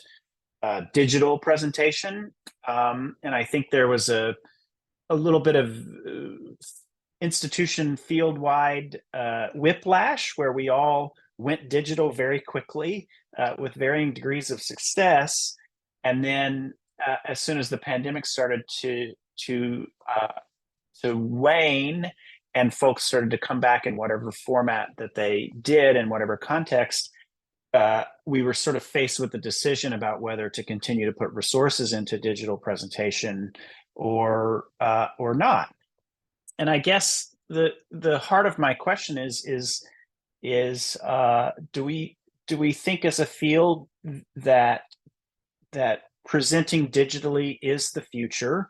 digital presentation, and I think there was a little bit of institution field-wide whiplash where we all went digital very quickly with varying degrees of success, and then as soon as the pandemic started to wane, and folks started to come back in whatever format that they did in whatever context, we were sort of faced with the decision about whether to continue to put resources into digital presentation or not. And I guess the heart of my question is do we think as a field that presenting digitally is the future?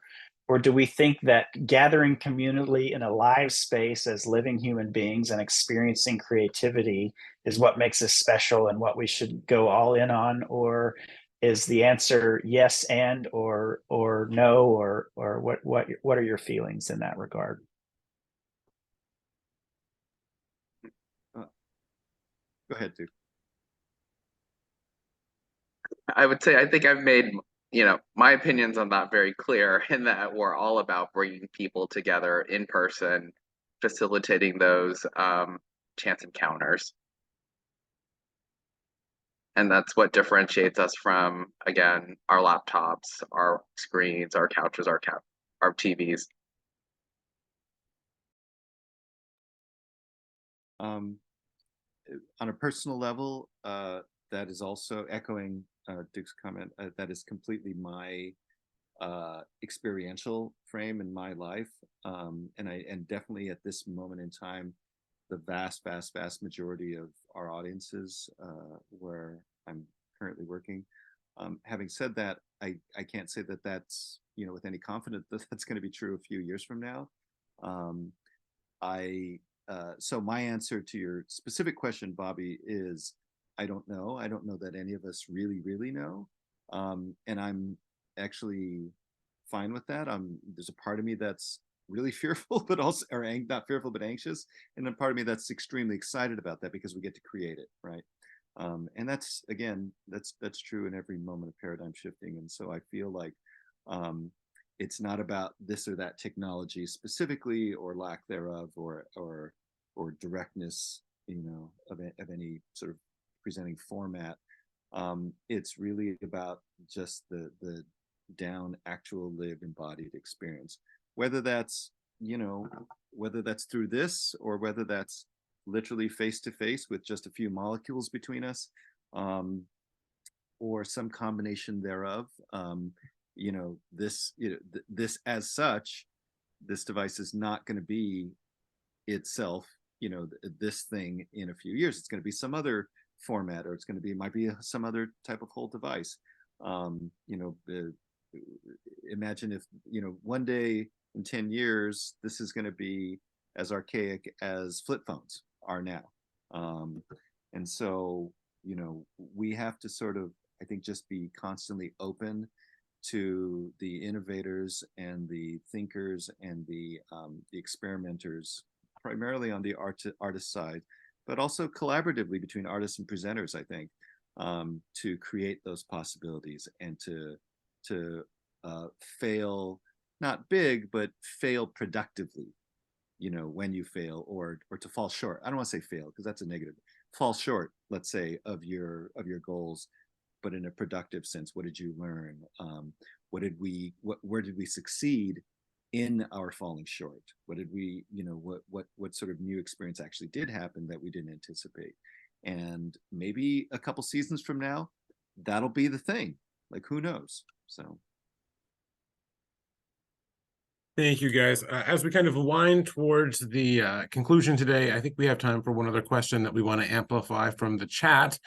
Or do we think that gathering communally in a live space as living human beings and experiencing creativity is what makes us special and what we should go all in on? Or is the answer yes and or no, or what are your feelings in that regard? Go ahead, Duke. I would say I think I've made my opinions on that very clear, in that we're all about bringing people together in person, facilitating those chance encounters. And that's what differentiates us from, again, our laptops, our screens, our couches, our TVs. On a personal level, that is also echoing Duke's comment. That is completely my experiential frame in my life, and definitely at this moment in time, the vast, vast, vast majority of our audiences where I'm currently working. Having said that, I can't say that that's, you know, with any confidence that that's going to be true a few years from now. So my answer to your specific question, Bobby, is I don't know. I don't know that any of us really, really know. And I'm actually fine with that. There's a part of me that's really fearful, but also, or not fearful, but anxious. And then part of me that's extremely excited about that because we get to create it, right? And that's, again, that's true in every moment of paradigm shifting. And so I feel like it's not about this or that technology specifically, or lack thereof, or directness, you know, of any sort of presenting format. It's really about just the down, actual, lived, embodied experience. Whether that's, you know, whether that's through this, or whether that's literally face to face with just a few molecules between us, or some combination thereof. You know, this, you know, this as such, this device is not going to be itself, you know, this thing in a few years. It's going to be some other format, or it's going to be, might be some other type of whole device. You know, imagine if, you know, one day in 10 years, this is going to be as archaic as flip phones are now. And so, you know, we have to sort of, I think, just be constantly open to the innovators and the thinkers and the experimenters, primarily on the artist side, but also collaboratively between artists and presenters, I think, to create those possibilities and to fail, not big, but fail productively, you know, when you fail, or to fall short. I don't want to say fail because that's a negative. Fall short, let's say, of your goals, but in a productive sense. What did you learn? Where did we succeed in our falling short? What did we, you know, what sort of new experience actually did happen that we didn't anticipate? And maybe a couple seasons from now, that'll be the thing. Like, who knows? So. Thank you, guys. As we kind of wind towards the conclusion today, I think we have time for one other question that we want to amplify from the chat.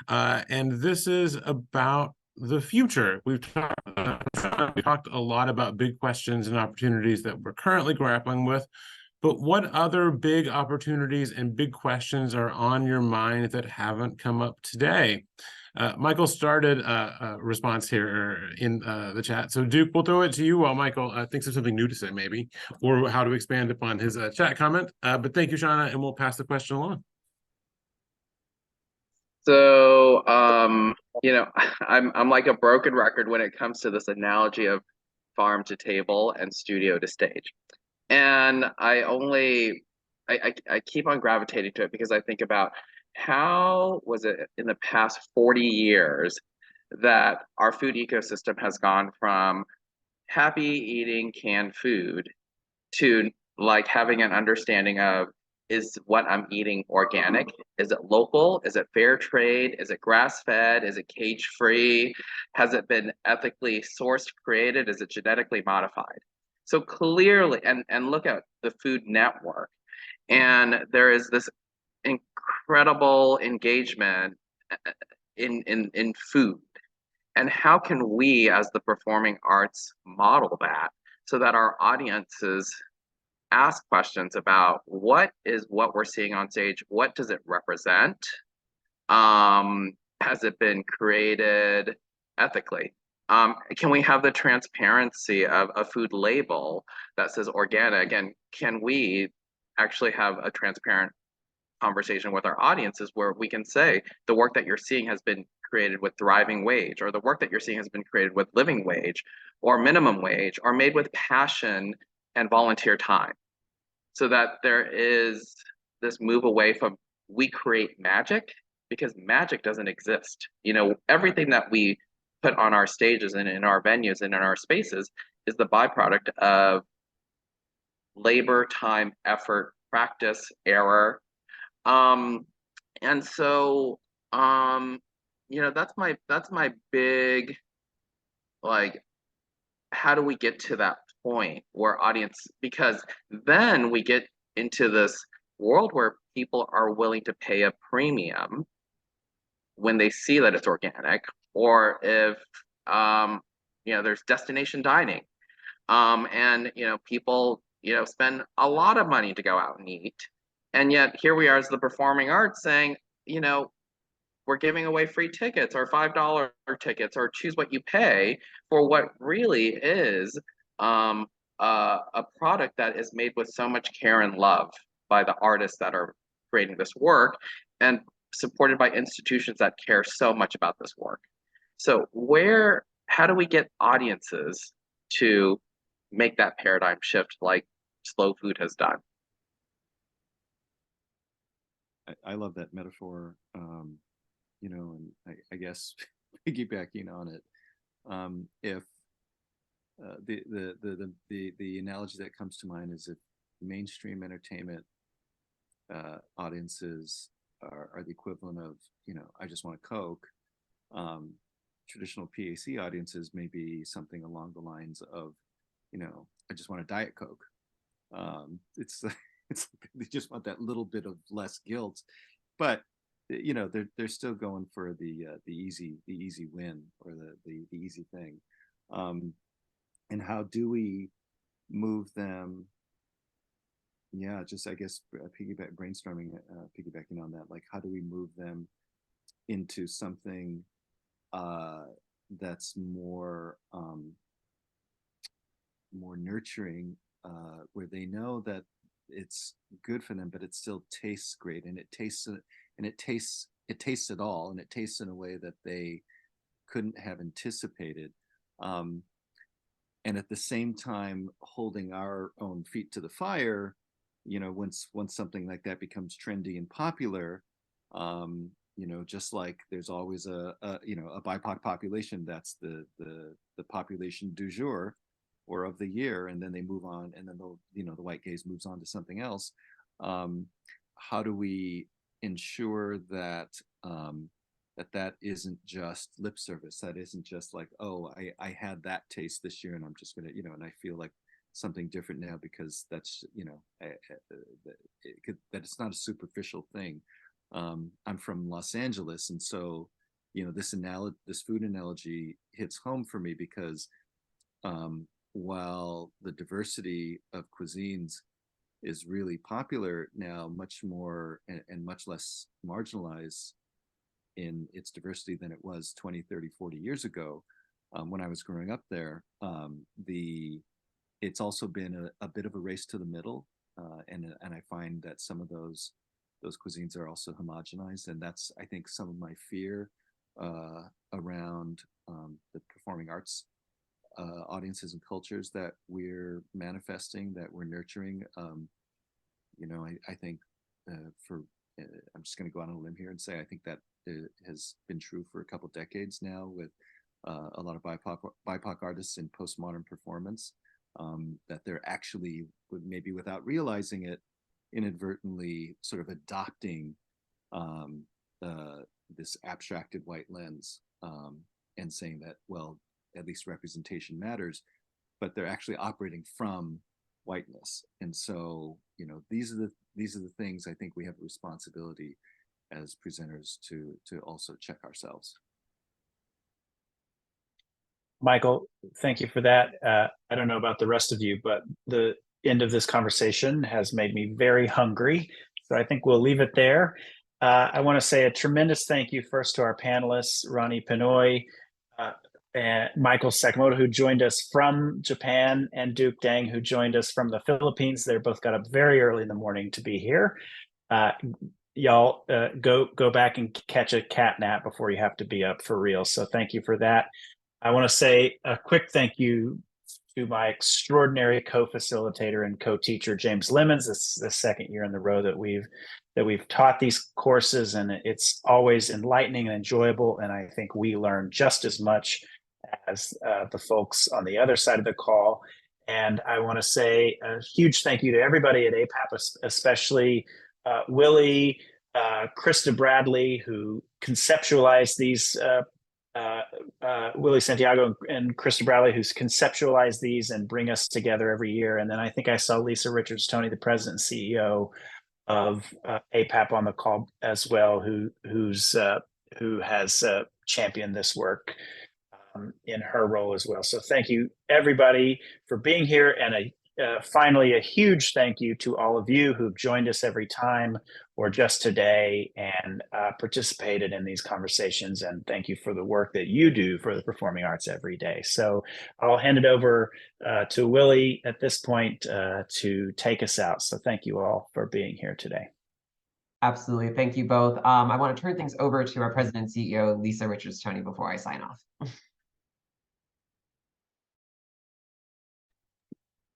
And this is about the future. We've talked a lot about big questions and opportunities that we're currently grappling with, but what other big opportunities and big questions are on your mind that haven't come up today? Michael started a response here in the chat. So Duke, we'll throw it to you while Michael thinks of something new to say, maybe, or how to expand upon his chat comment. But thank you, Shauna, and we'll pass the question along. So, you know, I'm like a broken record when it comes to this analogy of farm to table and studio to stage. And I keep on gravitating to it because I think about how was it in the past 40 years that our food ecosystem has gone from happy eating canned food to like having an understanding of, is what I'm eating organic? Is it local? Is it fair trade? Is it grass fed? Is it cage free? Has it been ethically sourced, created? Is it genetically modified? So clearly, and look at the Food Network, and there is this incredible engagement in food. And how can we, as the performing arts, model that so that our audiences ask questions about what is what we're seeing on stage? What does it represent? Has it been created ethically? Can we have the transparency of a food label that says organic? And can we actually have a transparent conversation with our audiences where we can say the work that you're seeing has been created with thriving wage, or the work that you're seeing has been created with living wage or minimum wage, or made with passion and volunteer time, so that there is this move away from we create magic, because magic doesn't exist. You know, everything that we put on our stages and in our venues and in our spaces is the byproduct of labor, time, effort, practice, error. And so, you know, that's my big, like, how do we get to that point where audience, because then we get into this world where people are willing to pay a premium when they see that it's organic, or if there's destination dining, and people spend a lot of money to go out and eat, and yet here we are as the performing arts saying, we're giving away free tickets or $5 tickets or choose what you pay for what really is a product that is made with so much care and love by the artists that are creating this work, and supported by institutions that care so much about this work. So how do we get audiences to make that paradigm shift like Slow Food has done? I love that metaphor, and I guess piggybacking on it, if the analogy that comes to mind is if mainstream entertainment audiences are the equivalent of, I just want a Coke. Traditional PAC audiences may be something along the lines of, I just want a Diet Coke. It's they just want that little bit of less guilt, but they're still going for the easy win, or the easy thing. And how do we move them? Yeah, just I guess piggybacking on that, like how do we move them into something that's more nurturing, where they know that it's good for them, but it still tastes great, and it tastes it all, and it tastes in a way that they couldn't have anticipated. And at the same time, holding our own feet to the fire, once something like that becomes trendy and popular, just like there's always a BIPOC population that's the population du jour or of the year, and then they move on, and then the white gaze moves on to something else. How do we ensure that that isn't just lip service? That isn't just like, oh, I had that taste this year, and I'm just gonna, and I feel like something different now because that's, that it's not a superficial thing. I'm from Los Angeles, and so this food analogy hits home for me because while the diversity of cuisines is really popular now, much more and much less marginalized in its diversity than it was 20, 30, 40 years ago, when I was growing up there. It's also been a bit of a race to the middle, and I find that some of those cuisines are also homogenized, and that's, I think, some of my fear around the performing arts audiences and cultures that we're manifesting, that we're nurturing. I think I'm just going to go on a limb here and say I think that it has been true for a couple decades now, with a lot of BIPOC artists in postmodern performance, that they're actually, maybe without realizing it, inadvertently sort of adopting this abstracted white lens, and saying that, well, at least representation matters, but they're actually operating from whiteness. And so, these are the things I think we have a responsibility as presenters to also check ourselves. Michael, thank you for that. I don't know about the rest of you, but the end of this conversation has made me very hungry. So I think we'll leave it there. I want to say a tremendous thank you first to our panelists, Ronnie Pinoy, and Michael Sakamoto, who joined us from Japan, and Duke Dang, who joined us from the Philippines. They both got up very early in the morning to be here. Y'all go back and catch a cat nap before you have to be up for real. So thank you for that. I want to say a quick thank you to my extraordinary co-facilitator and co-teacher, James Lemons. This is the second year in a row that we've taught these courses, and it's always enlightening and enjoyable. And I think we learn just as much as the folks on the other side of the call. And I want to say a huge thank you to everybody at APAP, especially Willie, Krista Bradley, who conceptualized these, Willie Santiago and Krista Bradley, who's conceptualized these and bring us together every year. And then I think I saw Lisa Richards-Toney, the president and CEO of APAP on the call as well, who has championed this work in her role as well. So thank you everybody for being here, and finally a huge thank you to all of you who've joined us every time or just today and participated in these conversations, and thank you for the work that you do for the performing arts every day. So I'll hand it over to Willie at this point to take us out. So thank you all for being here today. Absolutely. Thank you both. I want to turn things over to our president and CEO, Lisa Richards-Toney, before I sign off.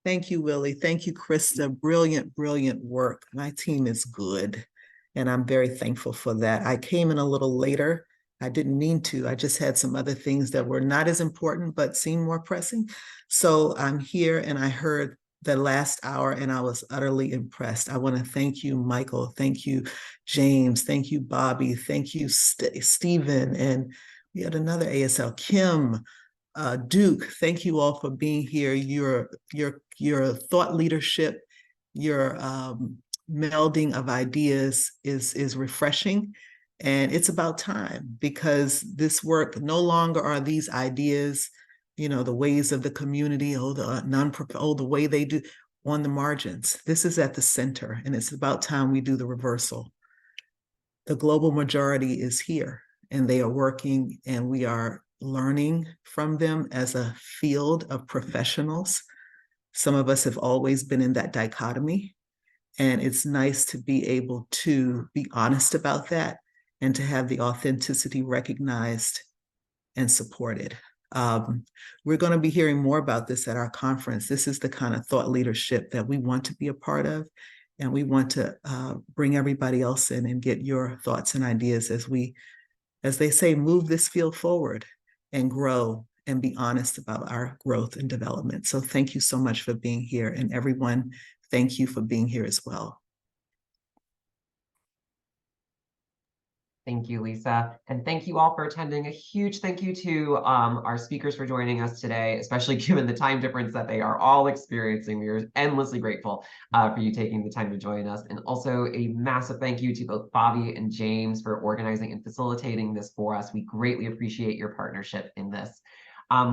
Thank you, Willie. Thank you, Krista. Brilliant, brilliant work. My team is good, and I'm very thankful for that. I came in a little later. I didn't mean to. I just had some other things that were not as important, but seemed more pressing. So I'm here, and I heard the last hour, and I was utterly impressed. I want to thank you, Michael. Thank you, James. Thank you, Bobby. Thank you, Stephen. And we had another ASL, Kim. Duke, thank you all for being here. Your thought leadership, your melding of ideas is refreshing, and it's about time, because this work no longer are these ideas, the ways of the community, the way they do on the margins. This is at the center, and it's about time we do the reversal. The global majority is here, and they are working, and we are learning from them as a field of professionals. Some of us have always been in that dichotomy, and it's nice to be able to be honest about that and to have the authenticity recognized and supported. We're going to be hearing more about this at our conference. This is the kind of thought leadership that we want to be a part of, and we want to bring everybody else in and get your thoughts and ideas as we, as they say, move this field forward and grow and be honest about our growth and development. So thank you so much for being here, and everyone, thank you for being here as well. Thank you, Lisa. And thank you all for attending. A huge thank you to our speakers for joining us today, especially given the time difference that they are all experiencing. We are endlessly grateful for you taking the time to join us. And also a massive thank you to both Bobby and James for organizing and facilitating this for us. We greatly appreciate your partnership in this.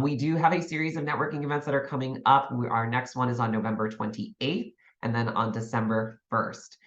We do have a series of networking events that are coming up. Our next one is on November 28th and then on December 1st.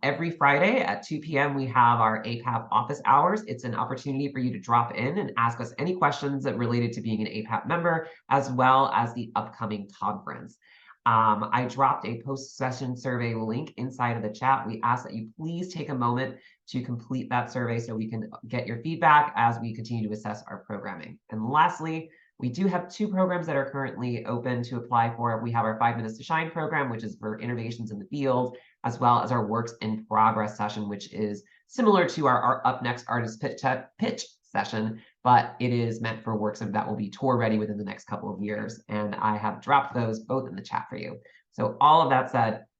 Every Friday at 2 p.m. we have our APAP office hours. It's an opportunity for you to drop in and ask us any questions that related to being an APAP member, as well as the upcoming conference. I dropped a post-session survey link inside of the chat. We ask that you please take a moment to complete that survey so we can get your feedback as we continue to assess our programming. And lastly, we do have 2 programs that are currently open to apply for. We have our 5 Minutes to Shine program, which is for innovations in the field, as well as our Works in Progress session, which is similar to our Up Next Artist Pitch session, but it is meant for works that will be tour ready within the next couple of years. And I have dropped those both in the chat for you. So all of that said,